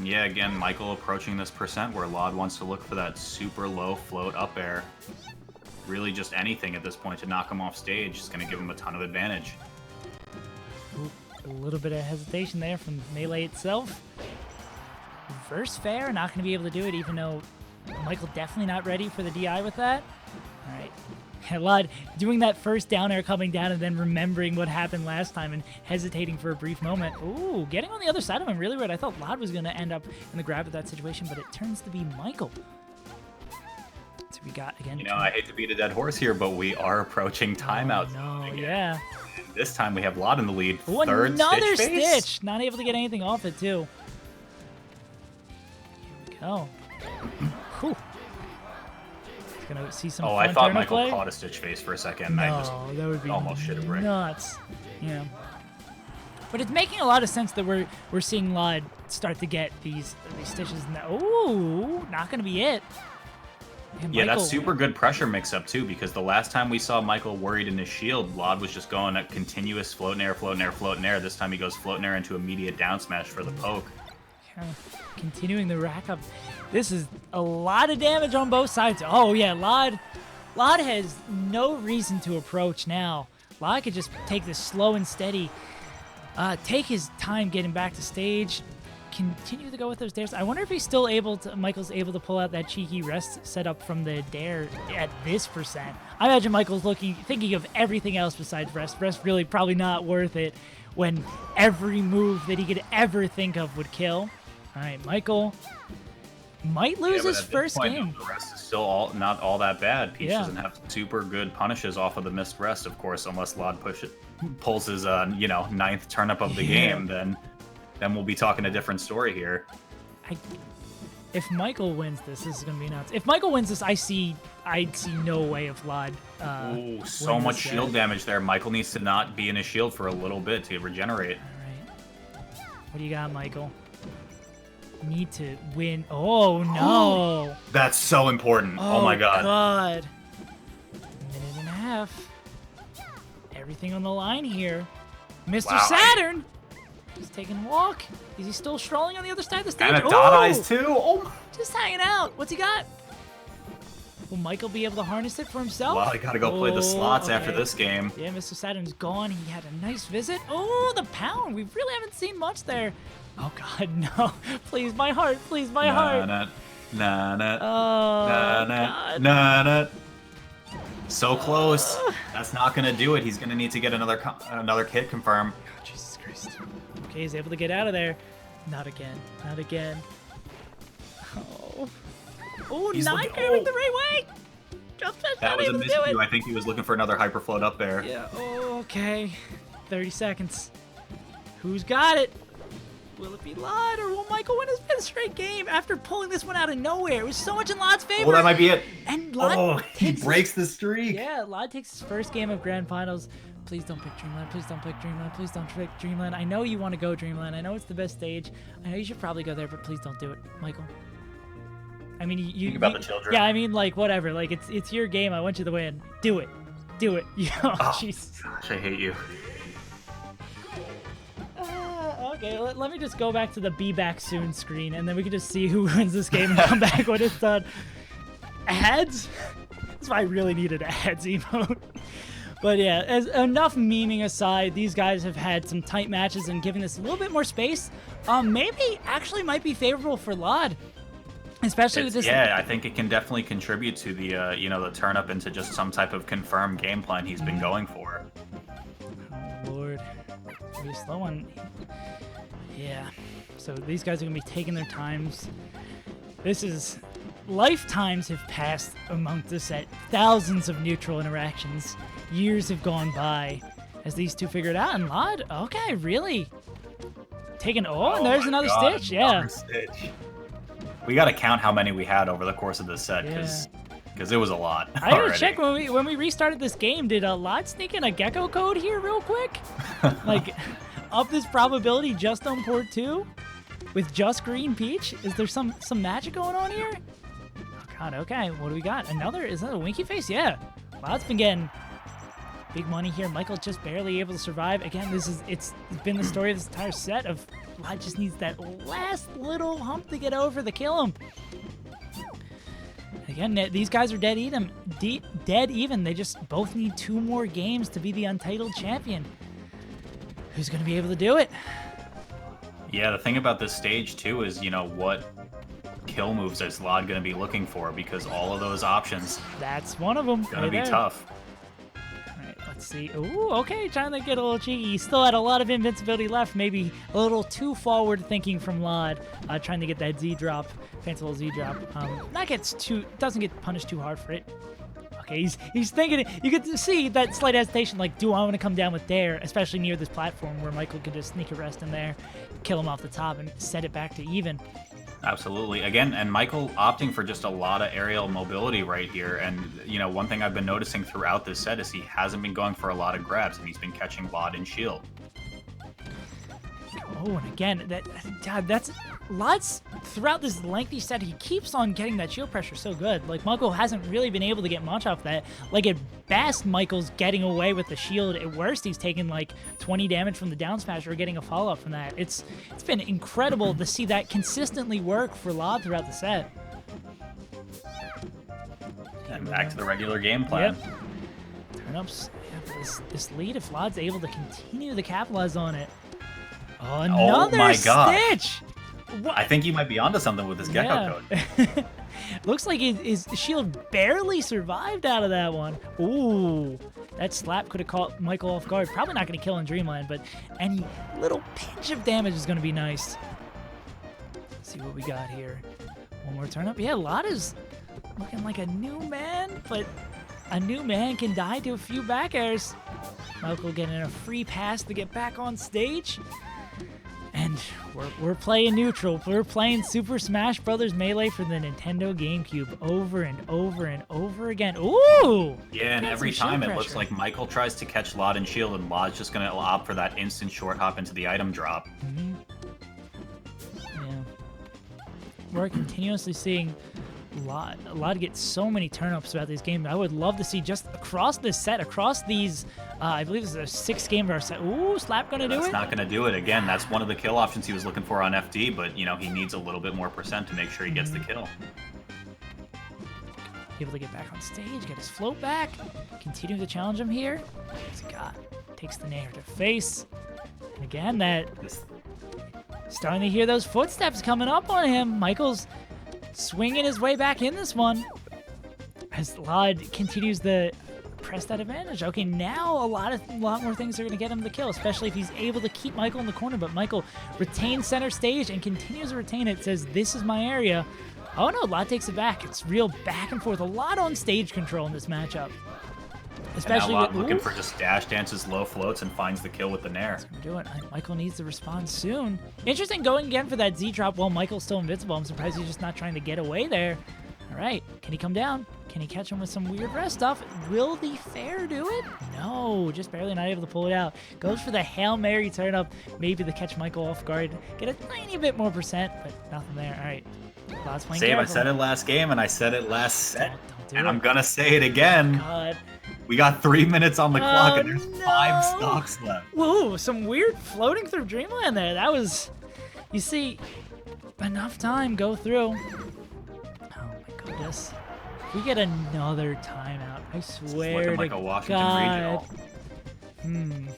Yeah, again, Michael approaching this percent where lloD wants to look for that super low float up air. Really just anything at this point to knock him off stage is going to give him a ton of advantage. Ooh, a little bit of hesitation there from Melee itself. Reverse fair, not going to be able to do it, even though Michael definitely not ready for the DI with that. All right. lloD doing that first down air coming down and then remembering what happened last time and hesitating for a brief moment. Ooh, getting on the other side of him really weird. I thought lloD was going to end up in the grab of that situation, but it turns to be Michael. So we got, again... You know, I hate to beat a dead horse here, but we are approaching timeout. Oh, no, yeah. And this time we have lloD in the lead. Ooh, Third another stitch face. stitch! Not able to get anything off it, too. Here we go. Whew. Gonna see some Oh, fun I thought turn Michael play. caught a stitch face for a second. No, I just that would be almost shit a brick. nuts. Yeah. But it's making a lot of sense that we're seeing lloD start to get these stitches. Ooh, not gonna be it. And Yeah, Michael, that's super good pressure mix-up, too, because the last time we saw Michael worried in his shield, lloD was just going at continuous float and air, float and air, float and air. This time he goes float and air into immediate down smash for the poke. Yeah, continuing the rack up. This is a lot of damage on both sides. Oh, yeah, lloD has no reason to approach now. lloD could just take this slow and steady, take his time getting back to stage, continue to go with those dares. I wonder if he's still Michael's able to pull out that cheeky rest setup from the dare at this percent. I imagine Michael's thinking of everything else besides rest. Rest really probably not worth it when every move that he could ever think of would kill. All right, Michael might lose his first game. The rest is still not all that bad. Peach doesn't have super good punishes off of the missed rest, of course, unless lloD pulls his 9th turnip of the game, then we'll be talking a different story here. If Michael wins this is gonna be nuts. If Michael wins this, I'd see no way of lloD. Ooh, so much shield damage there. Michael needs to not be in his shield for a little bit to regenerate. All right. What do you got, Michael? Need to win. Oh no! That's so important. Oh my god. God. A minute and a half. Everything on the line here. Mr. Wow. Saturn! He's taking a walk. Is he still strolling on the other side of the stage? And a dot eyes too. Oh my. Just hanging out. What's he got? Will Michael be able to harness it for himself? Well, I gotta go play the slots after okay. this game. Yeah, Mr. Saturn's gone. He had a nice visit. Oh, the pound. We really haven't seen much there. Oh, God, no. Please, my heart. Please, my heart. Oh, God. Nah. So close. That's not gonna do it. He's gonna need to get another kit confirm. Oh, Jesus Christ. Okay, he's able to get out of there. Not again. Not again. Oh. Oh, not going the right way. That was a miscue. I think he was looking for another hyper float up there. Yeah. Oh, okay. 30 seconds. Who's got it? Will it be lloD or will Michael win his 5th straight game after pulling this one out of nowhere? It was so much in lloD's favor. Well, that might be it. And lloD he breaks the streak. Yeah, lloD takes his first game of Grand Finals. Please don't pick Dreamland. Please don't pick Dreamland. Please don't pick Dreamland. I know you want to go Dreamland. I know it's the best stage. I know you should probably go there, but please don't do it, Michael. I mean, you think about the children. Yeah, I mean, like, whatever. Like, it's your game. I want you to win. Do it. Do it. Oh, Jesus. Gosh, I hate you. Okay, let me just go back to the be back soon screen, and then we can just see who wins this game and come back when it's done. Ads? That's why I really needed ads emote. But yeah, as enough memeing aside, these guys have had some tight matches and given this a little bit more space. Maybe actually might be favorable for lloD. Especially with this. Yeah, I think it can definitely contribute to the the turn up into just some type of confirmed game plan he's been going for. Oh Lord, maybe a slow one. Yeah. So these guys are gonna be taking their times. This is lifetimes have passed among this set. Thousands of neutral interactions. Years have gone by as these two figure it out. And lloD, okay, really taking. Oh, and there's another Stitch. Yeah. Stitch. We got to count how many we had over the course of this set, because it was a lot. I gotta check when we restarted this game. Did lloD sneak in a gecko code here real quick? Like, up this probability just on port 2 with just green peach? Is there some magic going on here? Oh God. Okay. What do we got? Is that a winky face? Yeah. lloD's been getting big money here. Michael's just barely able to survive. Again, it's been the story of this entire set of lloD just needs that last little hump to get over to kill him. Again, these guys are dead even. They just both need 2 more games to be the Untitled champion. Who's going to be able to do it? Yeah, the thing about this stage, too, is, what kill moves is lloD going to be looking for, because all of those options... That's one of them. Going to be tough. Let's see. Ooh, okay, trying to get a little cheeky. He still had a lot of invincibility left. Maybe a little too forward thinking from lloD, trying to get that Z drop, fanciful Z drop. Doesn't get punished too hard for it. Okay, he's thinking it. You get to see that slight hesitation, like, do I want to come down with Dare, especially near this platform where Michael could just sneak a rest in there, kill him off the top, and set it back to even. Absolutely. Again, and Michael opting for just a lot of aerial mobility right here. And, one thing I've been noticing throughout this set is he hasn't been going for a lot of grabs, and he's been catching lloD and shield. Oh, and again, that's lloD's throughout this lengthy set. He keeps on getting that shield pressure so good. Like, Michael hasn't really been able to get much off that. Like, at best, Michael's getting away with the shield. At worst, he's taking like 20 damage from the down smash or getting a follow-up from that. It's been incredible to see that consistently work for lloD throughout the set. And back to the regular game plan. Yep. Turn-ups. Yeah, this lead, if lloD's able to continue to capitalize on it. Oh, another my God. Stitch! What? I think you might be onto something with this gecko code. Looks like his shield barely survived out of that one. Ooh, that slap could have caught Michael off guard. Probably not going to kill in Dreamland, but any little pinch of damage is going to be nice. Let's see what we got here. One more turn up. Yeah, lloD is looking like a new man, but a new man can die to a few back airs. Michael getting a free pass to get back on stage. And we're playing neutral. We're playing Super Smash Bros. Melee for the Nintendo GameCube over and over and over again. Ooh! Yeah, and every time it looks like Michael tries to catch lloD and shield, and lloD's just going to opt for that instant short hop into the item drop. Mm-hmm. Yeah. We're continuously seeing lloD get so many turn-ups throughout these games. I would love to see just across this set, across these, I believe this is a 6 game of our set. Ooh, slap gonna do it? That's not gonna do it. Again, that's one of the kill options he was looking for on FD, but, he needs a little bit more percent to make sure he gets the kill. able to get back on stage, get his float back, continue to challenge him here. What's he got? Takes the nair to face. And again, starting to hear those footsteps coming up on him. Michael's swinging his way back in this one as lloD continues to press that advantage. Okay, now a lot more things are going to get him the kill, especially if he's able to keep Michael in the corner. But Michael retains center stage and continues to retain it. Says, this is my area. Oh no, lloD takes it back. It's real back and forth. A lot on stage control in this matchup. Especially and now looking for just dash dances, low floats, and finds the kill with the nair. That's gonna do it. Michael needs to respond soon. Interesting going again for that Z drop while Michael's still invincible. I'm surprised he's just not trying to get away there. All right, can he come down? Can he catch him with some weird rest stuff? Will the fair do it? No, just barely not able to pull it out. Goes for the Hail Mary turn up, maybe to catch Michael off guard. Get a tiny bit more percent, but nothing there. All right, lloD's playing Save, careful. I said it last game, and I said it last set, Don't do and it. I'm gonna say it again. God. We got 3 minutes on the clock, and there's no. 5 stocks left. Whoa, some weird floating through Dreamland there. That was, you see, enough time go through. Oh my goodness. If we get another timeout, I swear looking to like a Washington God. regional.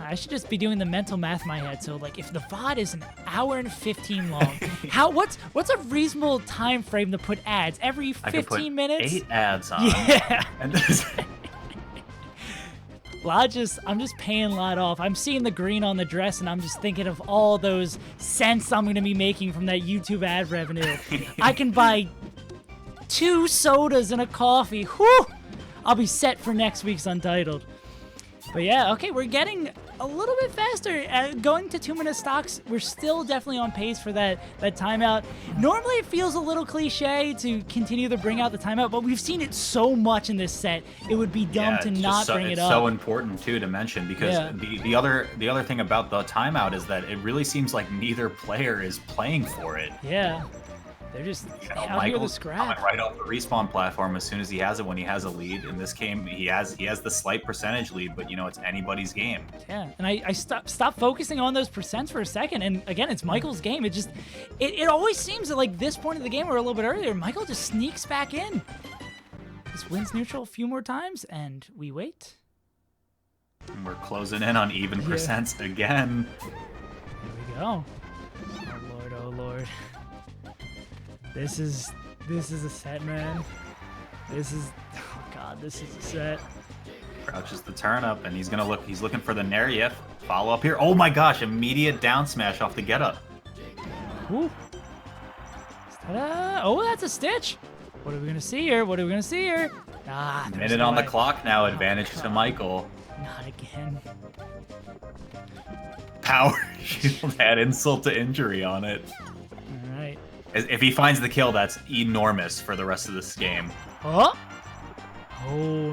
I should just be doing the mental math in my head. So, like, if the VOD is an hour and 15 long, what's a reasonable time frame to put ads? Every 15 I could put minutes? 8 ads on. Yeah. And this, I'm just paying lloD off. I'm seeing the green on the dress, and I'm just thinking of all those cents I'm going to be making from that YouTube ad revenue. I can buy 2 sodas and a coffee. Whew! I'll be set for next week's Untitled. But yeah, okay, we're getting a little bit faster. Going to 2-minute stocks, we're still definitely on pace for that timeout. Normally it feels a little cliche to continue to bring out the timeout, but we've seen it so much in this set, it would be dumb to not bring it up. It's so important too to mention, because the other thing about the timeout is that it really seems like neither player is playing for it. Yeah. They're just out here to scrap. Coming right off the respawn platform as soon as he has it, when he has a lead. In this game, he has the slight percentage lead, but it's anybody's game. Yeah, and I stopped focusing on those percents for a second, and again, it's Michael's game. It always seems at like this point of the game or a little bit earlier, Michael just sneaks back in. Just wins neutral a few more times, and we wait. And we're closing in on even percents again. Here we go. Oh Lord, oh Lord. This is a set, man. Oh God, this is a set. Crouches the turn up, and he's looking for the nair yif. Follow up here. Oh my gosh, immediate down smash off the get up. Woo. Oh, that's a stitch. What are we gonna see here? Ah, Minute on the clock now, advantage to Michael. Not again. Power shield had insult to injury on it. All right. If he finds the kill, that's enormous for the rest of this game. Oh,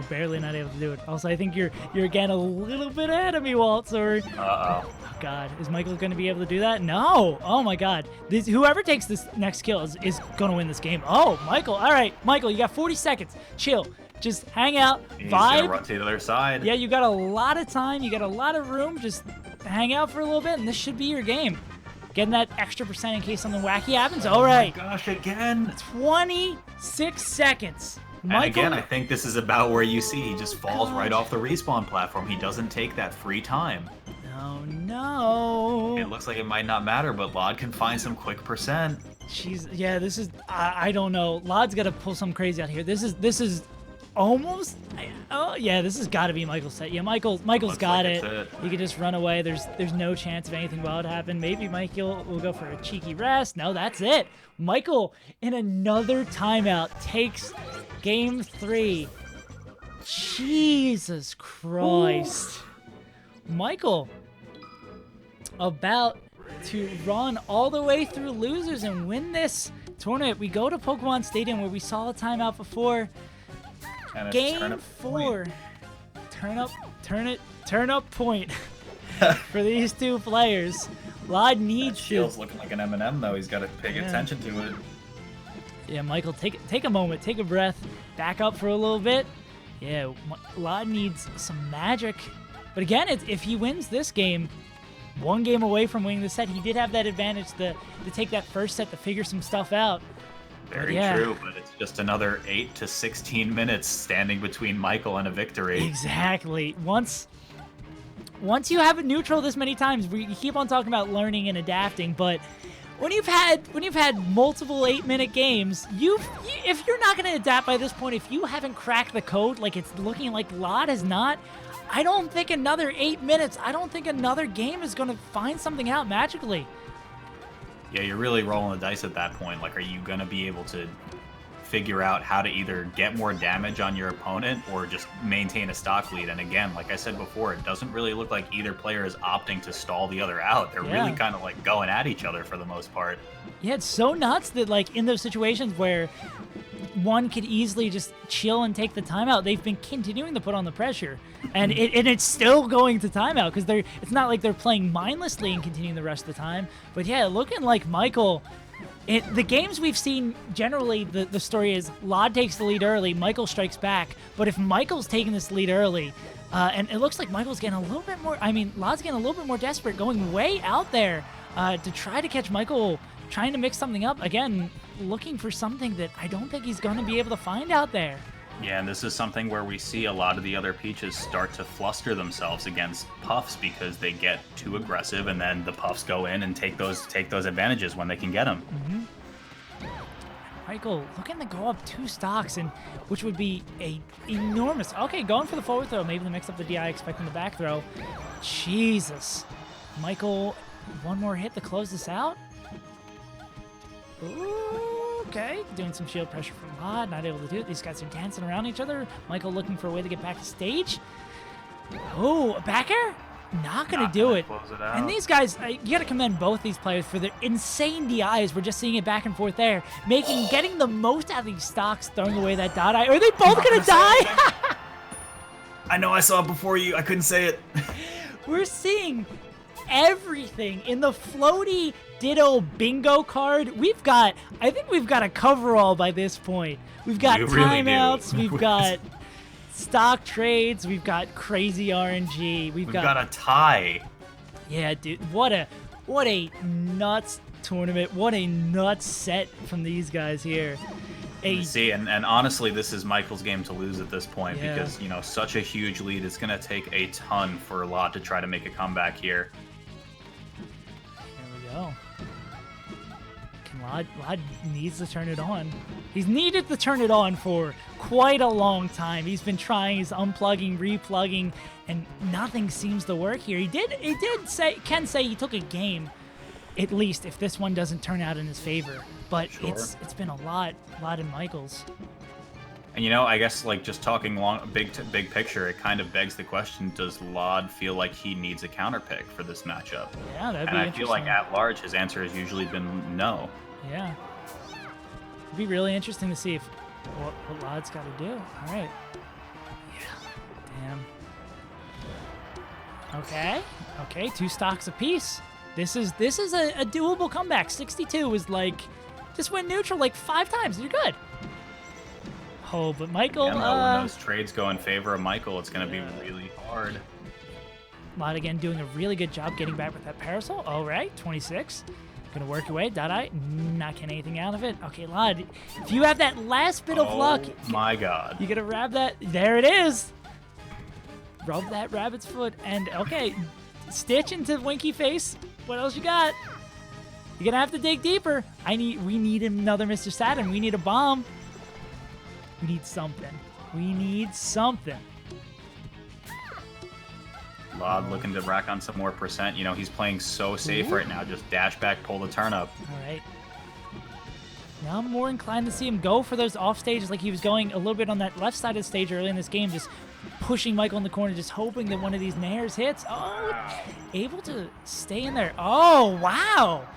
barely not able to do it. Also, I think you're again a little bit ahead of me, Walt. Sorry. Uh-oh. Oh God, is Michael going to be able to do that? No. Oh my God. Whoever takes this next kill is going to win this game. Oh, Michael. All right, Michael, you got 40 seconds. Chill. Just hang out. He's vibe. gonna run to the other side. Yeah, you got a lot of time. You got a lot of room. Just hang out for a little bit, and this should be your game. Getting that extra percent in case something wacky happens. All right. Oh my gosh, again. 26 seconds. Michael, and again, I think this is about where you see he just falls right off the respawn platform. He doesn't take that free time. Oh no. It looks like it might not matter, but lloD can find some quick percent. Jeez, yeah, this is, I don't know. lloD's got to pull something crazy out here. This is almost, oh yeah, this has got to be Michael's set. Yeah, Michael's got like it. He can just run away. There's no chance of anything wild happen. Maybe Michael will go for a cheeky rest. No, that's it. Michael, in another timeout, takes game 3. Jesus Christ. Ooh. Michael, about to run all the way through losers and win this tournament. We go to Pokemon Stadium where we saw a timeout before. Game 4. Turn up point for these two players. lloD needs Shield's looking like an M&M though. He's got to pay attention to it. Yeah, Michael, take a moment, take a breath, back up for a little bit. Yeah, lloD needs some magic. But again, if he wins this game, 1 game away from winning the set. He did have that advantage to take that first set to figure some stuff out. Very true, but it's just another 8 to 16 minutes standing between Michael and a victory. Exactly. Once you have a neutral this many times, we keep on talking about learning and adapting, but when you've had multiple 8-minute games, if you're not going to adapt by this point, if you haven't cracked the code like it's looking like lloD has not, I don't think another 8 minutes, I don't think another game is going to find something out magically. Yeah, you're really rolling the dice at that point. Like, are you going to be able to figure out how to either get more damage on your opponent or just maintain a stock lead? And again, like I said before, it doesn't really look like either player is opting to stall the other out. They're really kind of like going at each other for the most part. Yeah, it's so nuts that like in those situations where one could easily just chill and take the timeout, they've been continuing to put on the pressure, and it's still going to timeout because it's not like they're playing mindlessly and continuing the rest of the time. But yeah, looking like Michael, the games we've seen, generally the story is lloD takes the lead early, Michael strikes back. But if Michael's taking this lead early, and it looks like Michael's getting a little bit more, lloD's getting a little bit more desperate, going way out there to try to catch Michael, trying to mix something up. Again, looking for something that I don't think he's going to be able to find out there. Yeah, and this is something where we see a lot of the other Peaches start to fluster themselves against Puffs because they get too aggressive, and then the Puffs go in and take those advantages when they can get them. Michael looking to go up 2 stocks, and which would be a enormous. Okay, going for the forward throw, maybe to mix up the DI, expecting the back throw. Jesus, Michael, one more hit to close this out. Ooh, okay, doing some shield pressure from lloD, not able to do it. These guys are dancing around each other. Michael looking for a way to get back to stage. Oh, a back air? Not going to do it. And these guys, you got to commend both these players for their insane DIs. We're just seeing it back and forth there, getting the most out of these stocks, throwing away that dot eye. Are they both going to die? I know, I saw it before you. I couldn't say it. We're seeing everything in the floaty Ditto bingo card. I think we've got a coverall by this point. We've got timeouts, we've got stock trades, we've got crazy RNG, we've got a tie. Yeah, dude, what a nuts tournament. What a nuts set from these guys here. See, and honestly, this is Michael's game to lose at this point because, such a huge lead. It's going to take a ton for lloD to try to make a comeback here. Here we go. lloD needs to turn it on. He's needed to turn it on for quite a long time. He's been trying, he's unplugging, replugging, and nothing seems to work here. Ken say he took a game, at least, if this one doesn't turn out in his favor. But it's been a lot in Michael's. And I guess like just talking big picture, it kind of begs the question: does lloD feel like he needs a counter pick for this matchup? Yeah, that'd interesting. be interesting. And I feel like at large, his answer has usually been no. Yeah, it'd be really interesting to see what lloD's got to do. All right. Yeah. Damn. Okay. 2 stocks apiece. This is a doable comeback. 62 is like, just win neutral like 5 times. You're good. Oh, but Michael... when those trades go in favor of Michael, it's going to be really hard. lloD again doing a really good job getting back with that parasol. All right, 26. Going to work your way. Dot eye. Not getting anything out of it. Okay, lloD, if you have that last bit of luck... Oh, my God. You got to grab that. There it is. Rub that rabbit's foot. And, okay, Stitch into Winky face. What else you got? You're gonna have to dig deeper. We need another Mr. Saturn. We need a bomb. We need something. lloD looking to rack on some more percent. He's playing so safe right now. Just dash back, pull the turnip. All right. Now I'm more inclined to see him go for those off stages like he was going a little bit on that left side of the stage early in this game, just pushing Michael in the corner, just hoping that one of these nairs hits. Oh, able to stay in there. Oh, wow.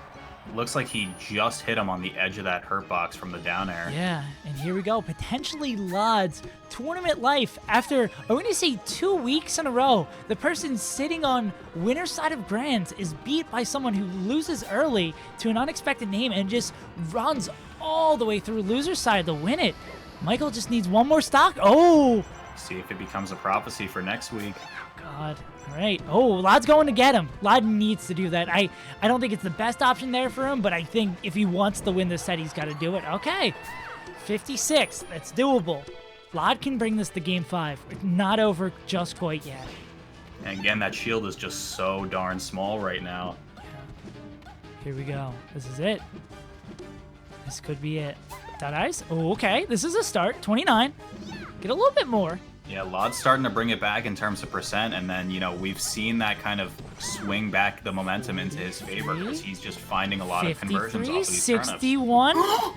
Looks like he just hit him on the edge of that hurt box from the down air. Yeah, and here we go. Potentially lloD's tournament life after, are we going to say 2 weeks in a row, the person sitting on winner's side of Grands is beat by someone who loses early to an unexpected name and just runs all the way through loser's side to win it. Michael just needs one more stock. Oh! See if it becomes a prophecy for next week. Oh, God. All right. Oh, lloD's going to get him. lloD needs to do that. I don't think it's the best option there for him, but I think if he wants to win this set, he's got to do it. Okay. 56. That's doable. lloD can bring this to game 5. Not over just quite yet. And again, that shield is just so darn small right now. Yeah. Here we go. This is it. This could be it. Dot ice. Oh, okay. This is a start. 29. Get a little bit more. Yeah, lloD's starting to bring it back in terms of percent, and then, you know, we've seen that kind of swing back the momentum into his favor because he's just finding a lot of conversions off of these 61. Oh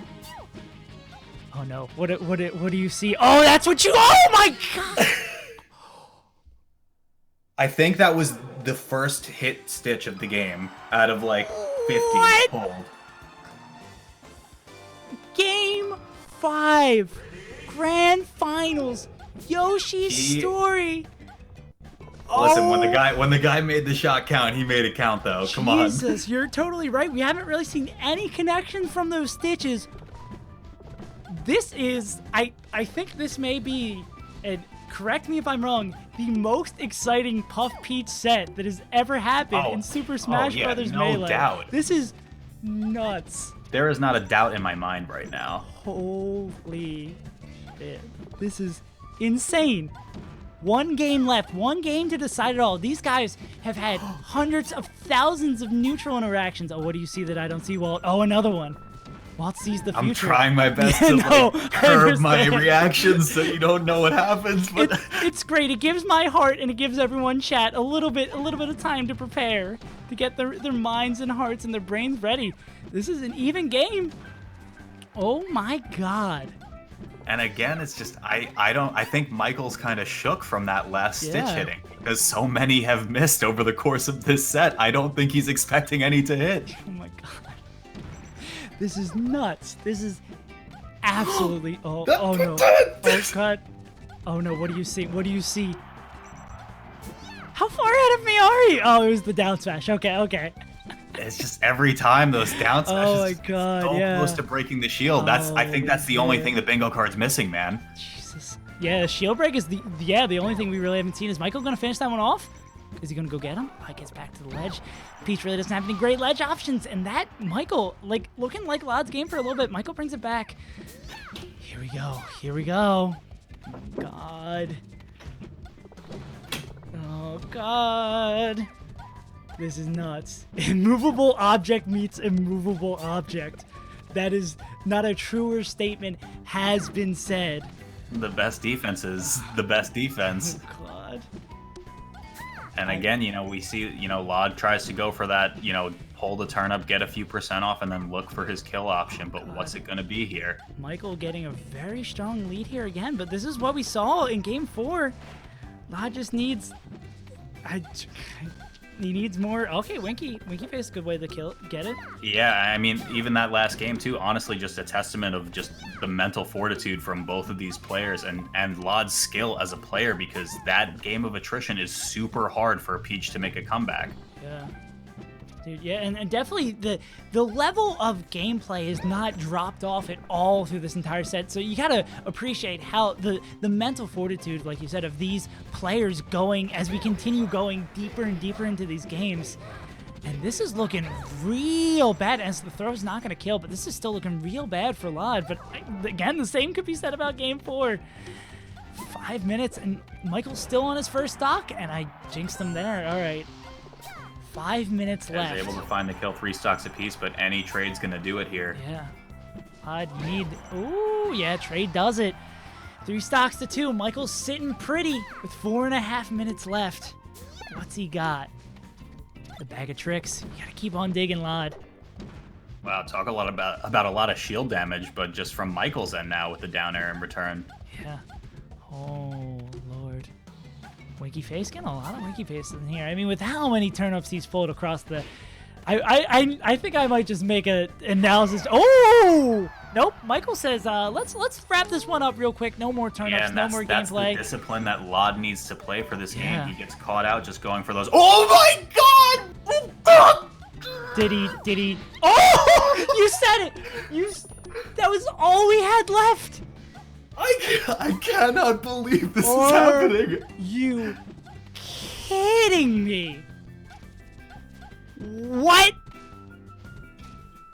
no! What do you see? Oh, that's what you! Oh my God! I think that was the first hit stitch of the game out of like 50 What? pulled. Game 5, Grand Finals, Yoshi's story. Listen, when the guy made the shot count, he made it count though. Come on. Jesus, you're totally right. We haven't really seen any connection from those stitches. This is, I think this may be, and correct me if I'm wrong, the most exciting Puff Peach set that has ever happened in Super Smash Bros. No Melee. doubt. This is nuts. There is not a doubt in my mind right now. Holy shit. This is insane. One game left. One game to decide it all. These guys have had hundreds of thousands of neutral interactions. Oh, what do you see that I don't see, Walt? Oh, another one. Walt sees the future. I'm trying my best to curb my reactions so you don't know what happens. But it's great. It gives my heart and it gives everyone chat a little bit of time to prepare, to get their minds and hearts and their brains ready. This is an even game. Oh my God. And again, it's just I think Michael's kind of shook from that last stitch hitting because so many have missed over the course of this set. I don't think he's expecting any to hit. Oh my God. This is nuts. This is absolutely oh no. Oh God. Oh no, what do you see? What do you see? How far ahead of me are you? Oh, it was the down smash. Okay. It's just every time those down smashes. Oh my God, so yeah. close to breaking the shield. I think that's the only thing the bingo card's missing, man. Jesus. Yeah, shield break is the only thing we really haven't seen. Is Michael gonna finish that one off? Is he gonna go get him? He gets back to the ledge. Peach really doesn't have any great ledge options, and that Michael, like looking like lloD's game for a little bit. Michael brings it back. Here we go. God. Oh God. This is nuts. Immovable object meets immovable object. That is not a truer statement has been said. The best defense is the best defense. Oh God. And again, you know, we see, you know, lloD tries to go for that, you know, hold the turn up, get a few percent off, and then look for his kill option. But what's it going to be here? Michael getting a very strong lead here again, but this is what we saw in Game 4. lloD just needs... He needs more. Okay, Winky Face, good way to get it. Yeah, I mean, even that last game too, honestly, just a testament of just the mental fortitude from both of these players and lloD's skill as a player, because that game of attrition is super hard for Peach to make a comeback. Yeah. Dude, yeah, and definitely the level of gameplay is not dropped off at all through this entire set. So you gotta appreciate how the mental fortitude, like you said, of these players going as we continue going deeper and deeper into these games. And this is looking real bad. As the throw's not gonna kill, but this is still looking real bad for lloD. But again, the same could be said about Game 4. 5 minutes, and Michael's still on his first stock, and I jinxed him there. All right. 5 minutes left. Able to find the kill, 3 stocks apiece, but any trade's gonna do it here. Yeah. lloD need. Ooh, yeah, trade does it. 3 stocks to 2. Michael's sitting pretty with 4.5 minutes left. What's he got? The bag of tricks. You gotta keep on digging, lloD. Wow, talk a lot about a lot of shield damage, but just from Michael's end now with the down air in return. Yeah. Oh Lord. Winky Face, getting a lot of Winky Faces in here. I mean, with how many turnips he's pulled across the... I think I might just make an analysis. Oh! Nope. Michael says, let's wrap this one up real quick. No more turnips, no more that's gameplay. The discipline that lloD needs to play for this Yeah. game. He gets caught out just going for those. Oh my God! Did he? Oh! You said it! That was all we had left! I cannot believe this is happening. You kidding me? What?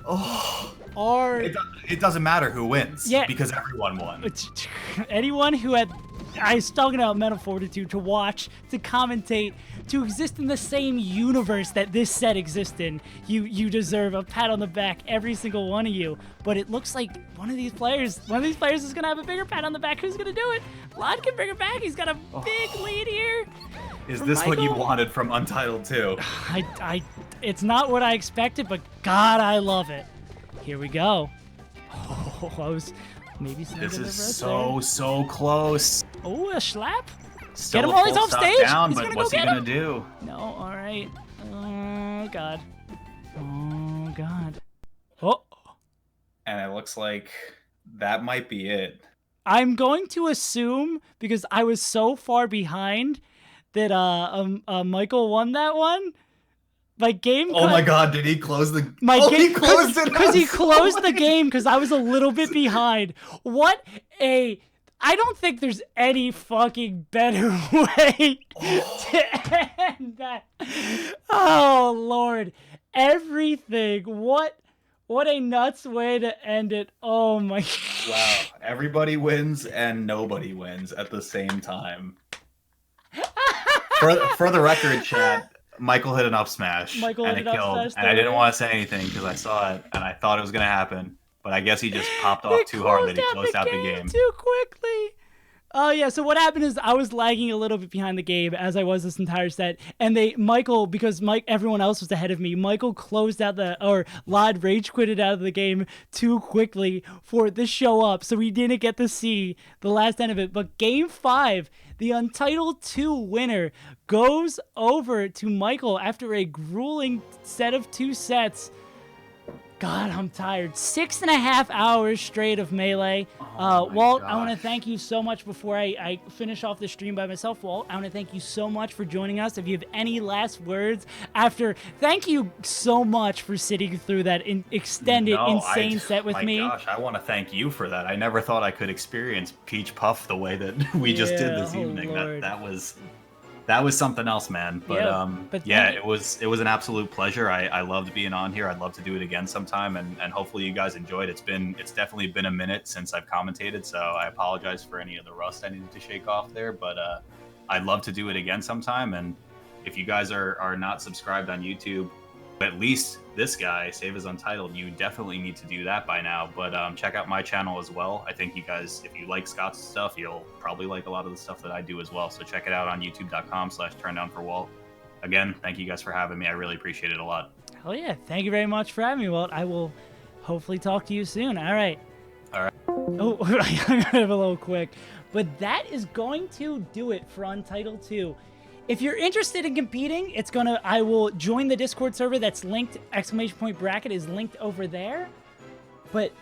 Oh. Are It doesn't matter who wins. Yeah. Because everyone won. anyone who had, I was talking about mental fortitude, to watch, to commentate, to exist in the same universe that this set exists in, you deserve a pat on the back, every single one of you. But it looks like one of these players is gonna have a bigger pat on the back. Who's gonna do it? lloD can bring it back. He's got a big lead here. Is this what you Michael? wanted from Untitled 2? It's not what I expected, but God, I love it. Here we go. Oh, I was maybe This is so close. Oh, a slap? Still Get him a while he's full off stop stage. down, He's but gonna what's go he get gonna him. do? No, all right. Oh God. Oh God. Oh. And it looks like that might be it. I'm going to assume, because I was so far behind, that Michael won that one. My game. Oh my God! Did he close the? He closed it because he closed the game because I was a little bit behind. What a! I don't think there's any fucking better way to end that. Oh Lord, everything. What a nuts way to end it. Oh my. Wow! Everybody wins and nobody wins at the same time. For the record, chat. Michael hit an up smash, and it killed. And I didn't want to say anything because I saw it, and I thought it was going to happen. But I guess he just popped off too hard that he closed out the game. Too quickly. Oh, yeah. So what happened is I was lagging a little bit behind the game, as I was this entire set. And because everyone else was ahead of me, Michael closed out lloD rage quitted out of the game too quickly for it to show up. So we didn't get to see the last end of it. But game 5, the Untitled 2 winner goes over to Michael after a grueling set of 2 sets. God, I'm tired. 6.5 hours straight of Melee. Walt, I want to thank you so much before I finish off the stream by myself. Walt, I want to thank you so much for joining us. If you have any last words thank you so much for sitting through that insane set with me. My gosh, I want to thank you for that. I never thought I could experience Peach Puff the way that we just did this evening. That was something else, man. But yeah, it was an absolute pleasure. I loved being on here. I'd love to do it again sometime, and hopefully you guys enjoyed. It's definitely been a minute since I've commentated, so I apologize for any of the rust I needed to shake off there. But I'd love to do it again sometime. And if you guys are not subscribed on YouTube, at least this guy, Save as Untitled, you definitely need to do that by now. But check out my channel as well. I think you guys, if you like Scott's stuff, you'll probably like a lot of the stuff that I do as well. So check it out on youtube.com/turndownforwalt. Again, thank you guys for having me. I really appreciate it a lot. Hell yeah. Thank you very much for having me, Walt. I will hopefully talk to you soon. All right. Oh, I'm a little quick. But that is going to do it for Untitled 2. If you're interested in competing, I will join the Discord server that's linked, !bracket is linked over there. But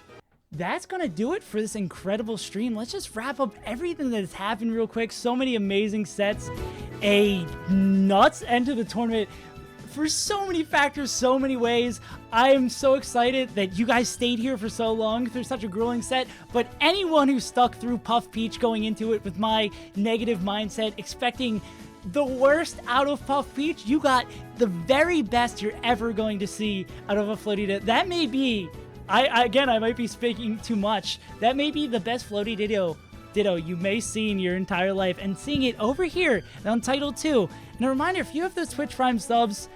that's going to do it for this incredible stream. Let's just wrap up everything that has happened real quick. So many amazing sets. A nuts end to the tournament for so many factors, so many ways. I am so excited that you guys stayed here for so long through such a grueling set. But anyone who stuck through Puff Peach going into it with my negative mindset, expecting the worst out of Puff Peach, you got the very best you're ever going to see out of a floaty. That may be, I might be speaking too much. That may be the best floaty ditto you may see in your entire life. And seeing it over here on Untitled 2. And a reminder, if you have those Twitch Prime subs,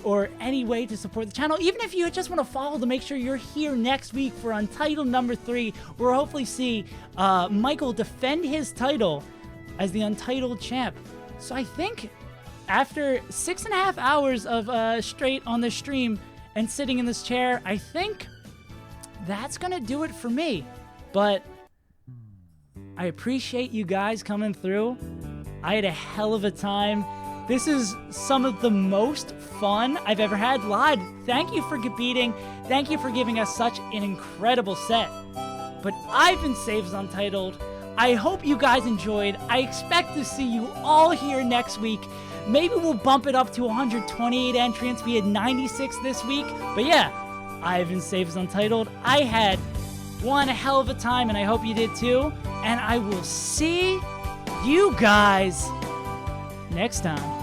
or any way to support the channel, even if you just want to follow to make sure you're here next week for Untitled number 3, where we'll hopefully see Michael defend his title as the Untitled champ. So I think after 6.5 hours of straight on the stream and sitting in this chair, I think that's going to do it for me. But I appreciate you guys coming through. I had a hell of a time. This is some of the most fun I've ever had. lloD, thank you for competing. Thank you for giving us such an incredible set. But I've been Save as Untitled. I hope you guys enjoyed. I expect to see you all here next week. Maybe we'll bump it up to 128 entrants. We had 96 this week. But yeah, I've been Save as Untitled. I had one hell of a time, and I hope you did too. And I will see you guys next time.